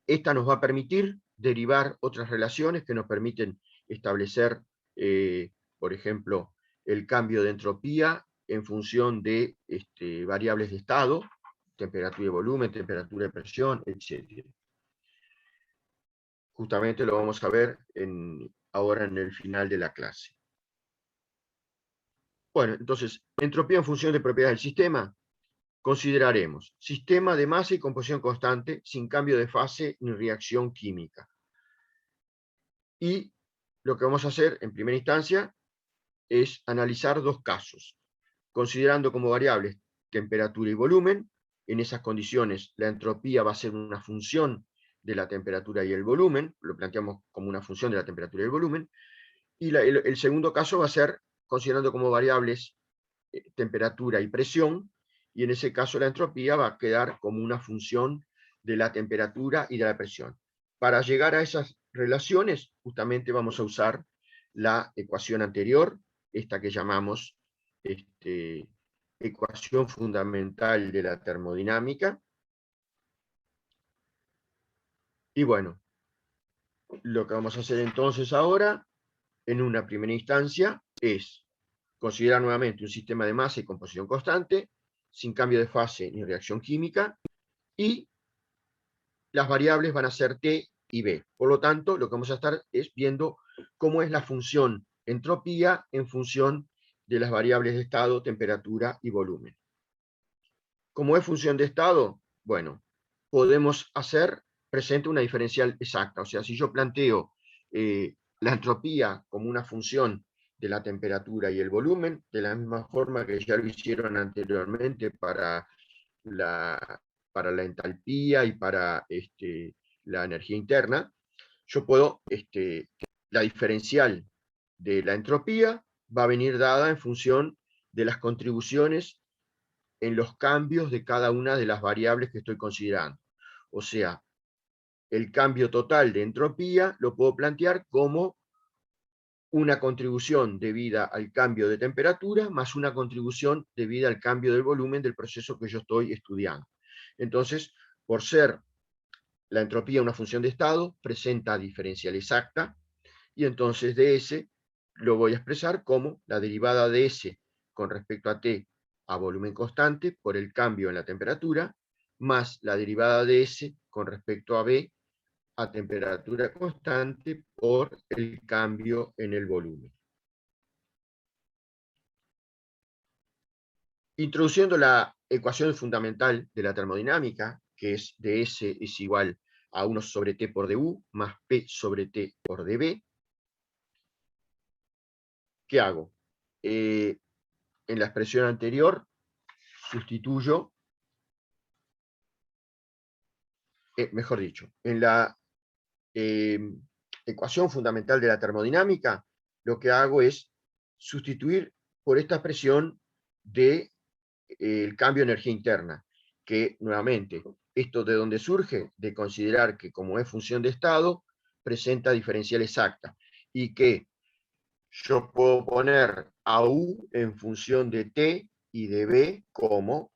Esta nos va a permitir derivar otras relaciones que nos permiten establecer, por ejemplo, el cambio de entropía en función de variables de estado, temperatura y volumen, temperatura y presión, etc. Justamente lo vamos a ver ahora en el final de la clase. Bueno, entonces, entropía en función de propiedades del sistema. Consideraremos sistema de masa y composición constante sin cambio de fase ni reacción química. Y lo que vamos a hacer en primera instancia es analizar dos casos, considerando como variables temperatura y volumen. En esas condiciones la entropía va a ser una función de la temperatura y el volumen, lo planteamos como una función de la temperatura y el volumen, y el segundo caso va a ser considerando como variables temperatura y presión, y en ese caso la entropía va a quedar como una función de la temperatura y de la presión. Para llegar a esas relaciones, justamente vamos a usar la ecuación anterior, esta que llamamos ecuación fundamental de la termodinámica. Y bueno, lo que vamos a hacer entonces ahora, en una primera instancia, es considerar nuevamente un sistema de masa y composición constante, sin cambio de fase ni reacción química, y las variables van a ser T y B. Por lo tanto, lo que vamos a estar es viendo cómo es la función entropía en función de las variables de estado, temperatura y volumen. Como es función de estado, bueno, podemos hacer presente una diferencial exacta. O sea, si yo planteo la entropía como una función de la temperatura y el volumen, de la misma forma que ya lo hicieron anteriormente para la entalpía y para la energía interna, yo puedo, la diferencial de la entropía va a venir dada en función de las contribuciones en los cambios de cada una de las variables que estoy considerando. O sea, el cambio total de entropía lo puedo plantear como una contribución debida al cambio de temperatura más una contribución debida al cambio del volumen del proceso que yo estoy estudiando. Entonces, por ser la entropía una función de estado, presenta diferencial exacta, y entonces ds lo voy a expresar como la derivada de S con respecto a T a volumen constante por el cambio en la temperatura, más la derivada de S con respecto a B a temperatura constante por el cambio en el volumen. Introduciendo la ecuación fundamental de la termodinámica, que es ds es igual a 1 sobre T por dU más P sobre T por dB, ¿qué hago? En la expresión anterior sustituyo, mejor dicho, en la ecuación fundamental de la termodinámica, lo que hago es sustituir por esta expresión de el cambio de energía interna, que nuevamente, esto de donde surge, de considerar que como es función de estado, presenta diferencial exacta, y que yo puedo poner a U en función de T y de B como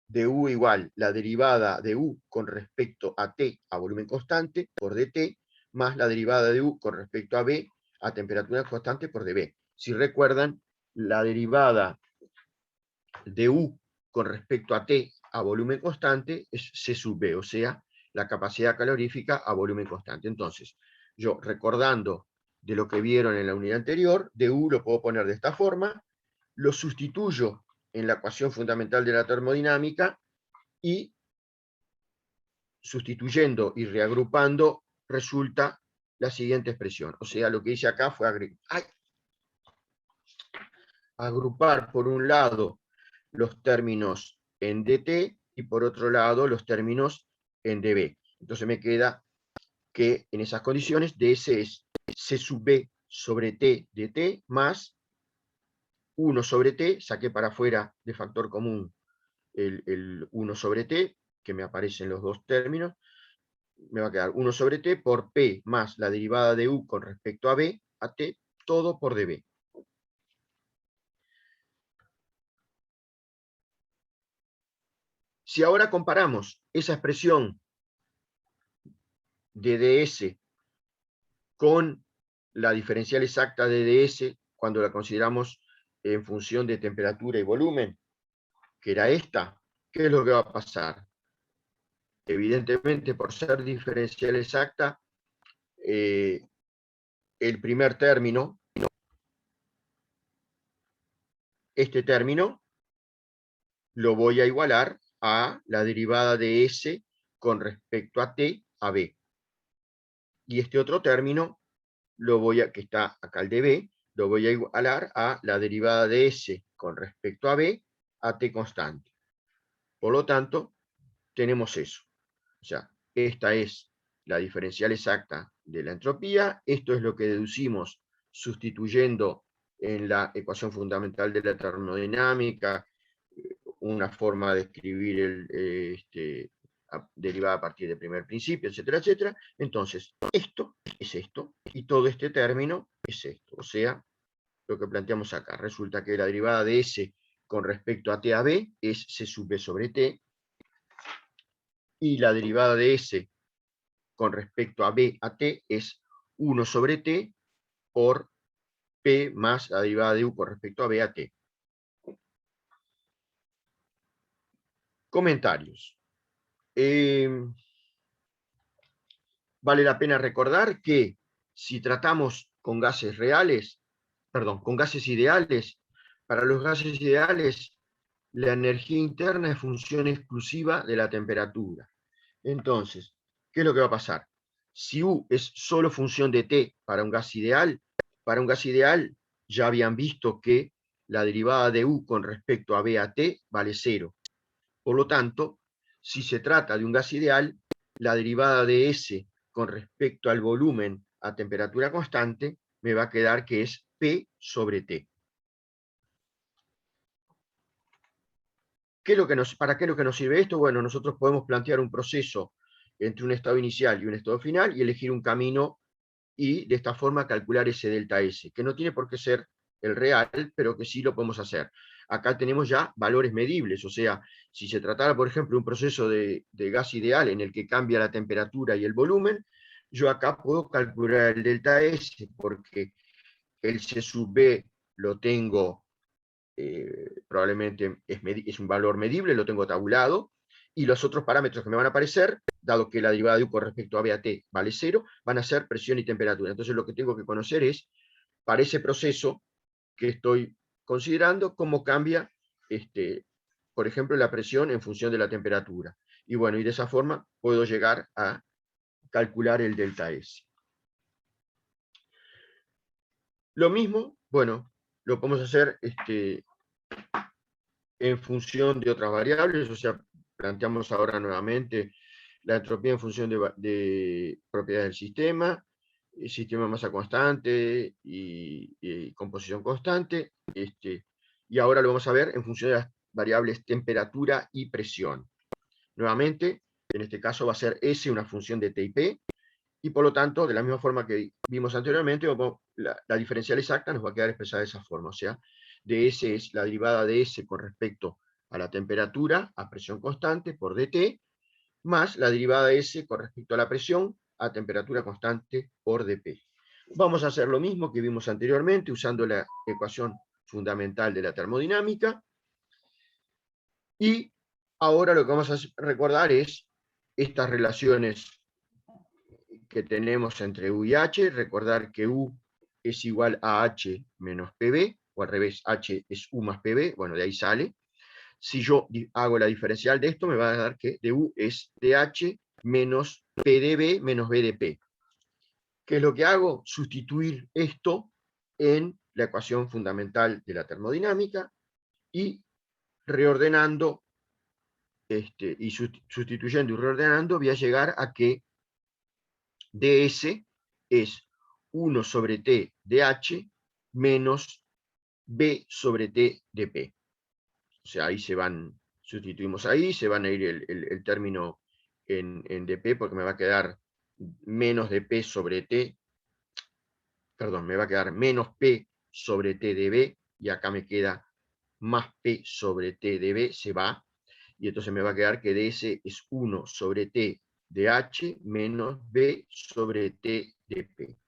de U igual la derivada de U con respecto a T a volumen constante por dt, más la derivada de U con respecto a B a temperatura constante por dB. Si recuerdan, la derivada de U con respecto a T a volumen constante es C sub B, o sea, la capacidad calorífica a volumen constante. Entonces, yo recordando de lo que vieron en la unidad anterior, de U lo puedo poner de esta forma, lo sustituyo en la ecuación fundamental de la termodinámica y sustituyendo y reagrupando resulta la siguiente expresión. O sea, lo que hice acá fue agrupar por un lado los términos en dt y por otro lado los términos en db. Entonces me queda que en esas condiciones ds es c sub b sobre t dt más 1 sobre t, saqué para afuera de factor común el 1 sobre t, que me aparecen los dos términos, me va a quedar 1 sobre t por p más la derivada de u con respecto a b, a t, todo por db. Si ahora comparamos esa expresión de ds con la diferencial exacta de ds, cuando la consideramos en función de temperatura y volumen, que era esta, ¿qué es lo que va a pasar? Evidentemente, por ser diferencial exacta, el primer término, este término, lo voy a igualar a la derivada de S con respecto a T a B. Y este otro término, que está acá el de B, lo voy a igualar a la derivada de S con respecto a B a T constante. Por lo tanto, tenemos eso. O sea, esta es la diferencial exacta de la entropía. Esto es lo que deducimos sustituyendo en la ecuación fundamental de la termodinámica, una forma de escribir derivada a partir del primer principio, etcétera, etcétera. Entonces, esto es esto, y todo este término es esto. O sea, lo que planteamos acá. Resulta que la derivada de S con respecto a T a B es C sub B sobre T, y la derivada de S con respecto a B a T es 1 sobre T por P más la derivada de U con respecto a B a T. Comentarios. Vale la pena recordar que si tratamos con gases reales, perdón, con gases ideales, para los gases ideales la energía interna es función exclusiva de la temperatura. Entonces, ¿qué es lo que va a pasar? Si U es solo función de T para un gas ideal ya habían visto que la derivada de U con respecto a B a T vale 0. Por lo tanto, si se trata de un gas ideal, la derivada de S con respecto al volumen a temperatura constante me va a quedar que es P sobre T. ¿Para qué es lo que nos sirve esto? Bueno, nosotros podemos plantear un proceso entre un estado inicial y un estado final y elegir un camino y de esta forma calcular ese delta S, que no tiene por qué ser el real, pero que sí lo podemos hacer. Acá tenemos ya valores medibles, o sea, si se tratara, por ejemplo, de un proceso de gas ideal en el que cambia la temperatura y el volumen, yo acá puedo calcular el delta S, porque el C sub B lo tengo, probablemente es un valor medible, lo tengo tabulado, y los otros parámetros que me van a aparecer, dado que la derivada de U con respecto a BAT vale 0, van a ser presión y temperatura. Entonces lo que tengo que conocer es, para ese proceso que estoy considerando, cómo cambia, por ejemplo, la presión en función de la temperatura. Y bueno, y de esa forma puedo llegar a calcular el delta S. Lo mismo, bueno, lo podemos hacer en función de otras variables, o sea, planteamos ahora nuevamente la entropía en función de propiedades del sistema, masa constante y composición constante, y ahora lo vamos a ver en función de las variables temperatura y presión. Nuevamente, en este caso va a ser S una función de T y P, y por lo tanto, de la misma forma que vimos anteriormente, la diferencial exacta nos va a quedar expresada de esa forma, o sea, ds es la derivada de S con respecto a la temperatura a presión constante por dt, más la derivada de S con respecto a la presión a temperatura constante por dp. Vamos a hacer lo mismo que vimos anteriormente usando la ecuación fundamental de la termodinámica, y ahora lo que vamos a recordar es estas relaciones que tenemos entre U y H, recordar que U es igual a H menos PB, o al revés, H es U más PB, bueno, de ahí sale. Si yo hago la diferencial de esto, me va a dar que du es dH menos PdB menos BDP. ¿Qué es lo que hago? Sustituir esto en la ecuación fundamental de la termodinámica y reordenando, y sustituyendo y reordenando, voy a llegar a que ds es 1 sobre t de h menos b sobre t de p. O sea, ahí se van, sustituimos ahí, se van a ir el término en dp, porque me va a quedar menos dp sobre t, perdón, me va a quedar menos p sobre t de b, y acá me queda más p sobre t de b, se va, y entonces me va a quedar que ds es 1 sobre t de h menos b sobre t de p.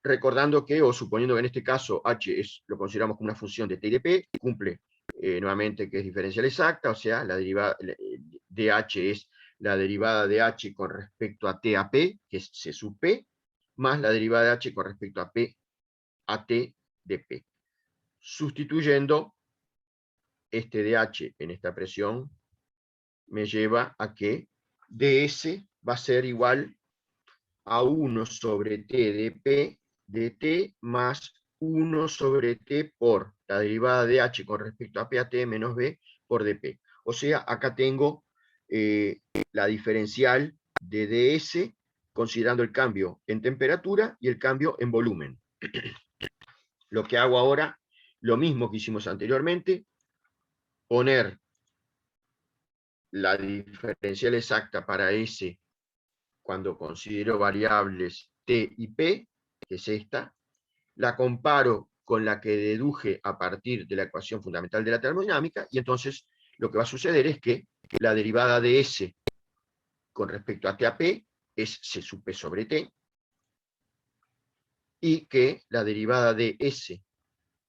Recordando que, o suponiendo que en este caso h lo consideramos como una función de t y de p, cumple nuevamente que es diferencial exacta, o sea, la derivada de h es la derivada de h con respecto a t a p, que es c sub p, más la derivada de h con respecto a p a t de p. Sustituyendo este dh en esta presión, me lleva a que ds va a ser igual a 1 sobre t de p de t más 1 sobre t por la derivada de h con respecto a p a t menos b por dp. O sea, acá tengo la diferencial de ds considerando el cambio en temperatura y el cambio en volumen. Lo que hago ahora, lo mismo que hicimos anteriormente, poner la diferencial exacta para S cuando considero variables T y P, que es esta, la comparo con la que deduje a partir de la ecuación fundamental de la termodinámica, y entonces lo que va a suceder es que la derivada de S con respecto a T a P es C sub P sobre T, y que la derivada de S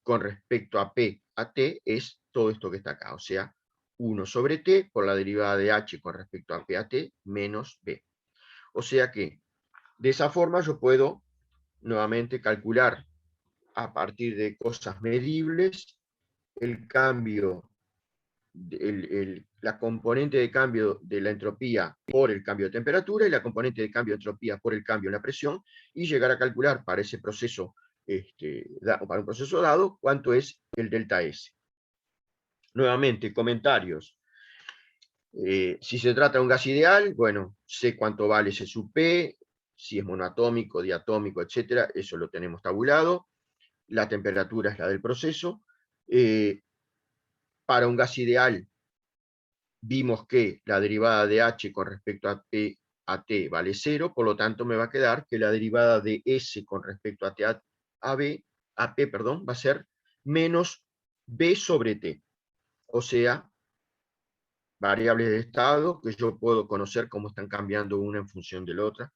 con respecto a P a T es todo esto que está acá, o sea, 1 sobre T por la derivada de H con respecto a P a T menos B. O sea que, de esa forma yo puedo nuevamente calcular a partir de cosas medibles el cambio, la componente de cambio de la entropía por el cambio de temperatura y la componente de cambio de entropía por el cambio en la presión, y llegar a calcular para ese proceso, para un proceso dado, cuánto es el delta S. Nuevamente, comentarios. Si se trata de un gas ideal, bueno, sé cuánto vale C sub P, si es monoatómico, diatómico, etcétera, eso lo tenemos tabulado. La temperatura es la del proceso. Para un gas ideal, vimos que la derivada de H con respecto a P a T vale 0, por lo tanto me va a quedar que la derivada de S con respecto a T a P, perdón, va a ser menos B sobre T. O sea, variables de estado que yo puedo conocer cómo están cambiando una en función de la otra.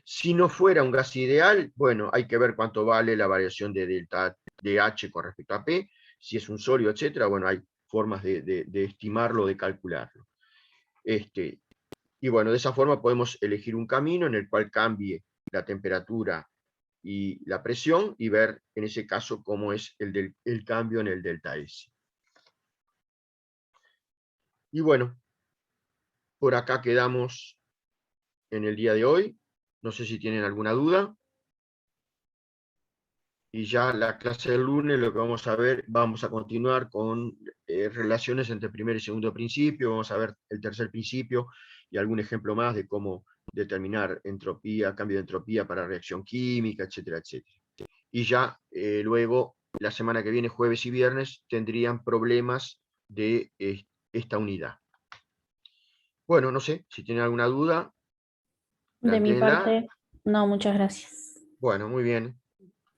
Si no fuera un gas ideal, bueno, hay que ver cuánto vale la variación de delta de H con respecto a P, si es un sólido, etcétera. Bueno, hay formas de estimarlo, de calcularlo. Y bueno, de esa forma podemos elegir un camino en el cual cambie la temperatura y la presión, y ver en ese caso cómo es el cambio en el delta S. Y bueno, por acá quedamos en el día de hoy. No sé si tienen alguna duda. Y ya la clase del lunes lo que vamos a ver, vamos a continuar con relaciones entre primer y segundo principio, vamos a ver el tercer principio y algún ejemplo más de cómo determinar entropía, cambio de entropía para reacción química, etcétera, etcétera. Y ya luego, la semana que viene, jueves y viernes, tendrían problemas de esta unidad. Bueno, no sé, si tienen alguna duda, De mi plantéenla. parte, no, muchas gracias. Bueno, muy bien.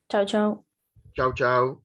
Chao, chao. Chau, chau.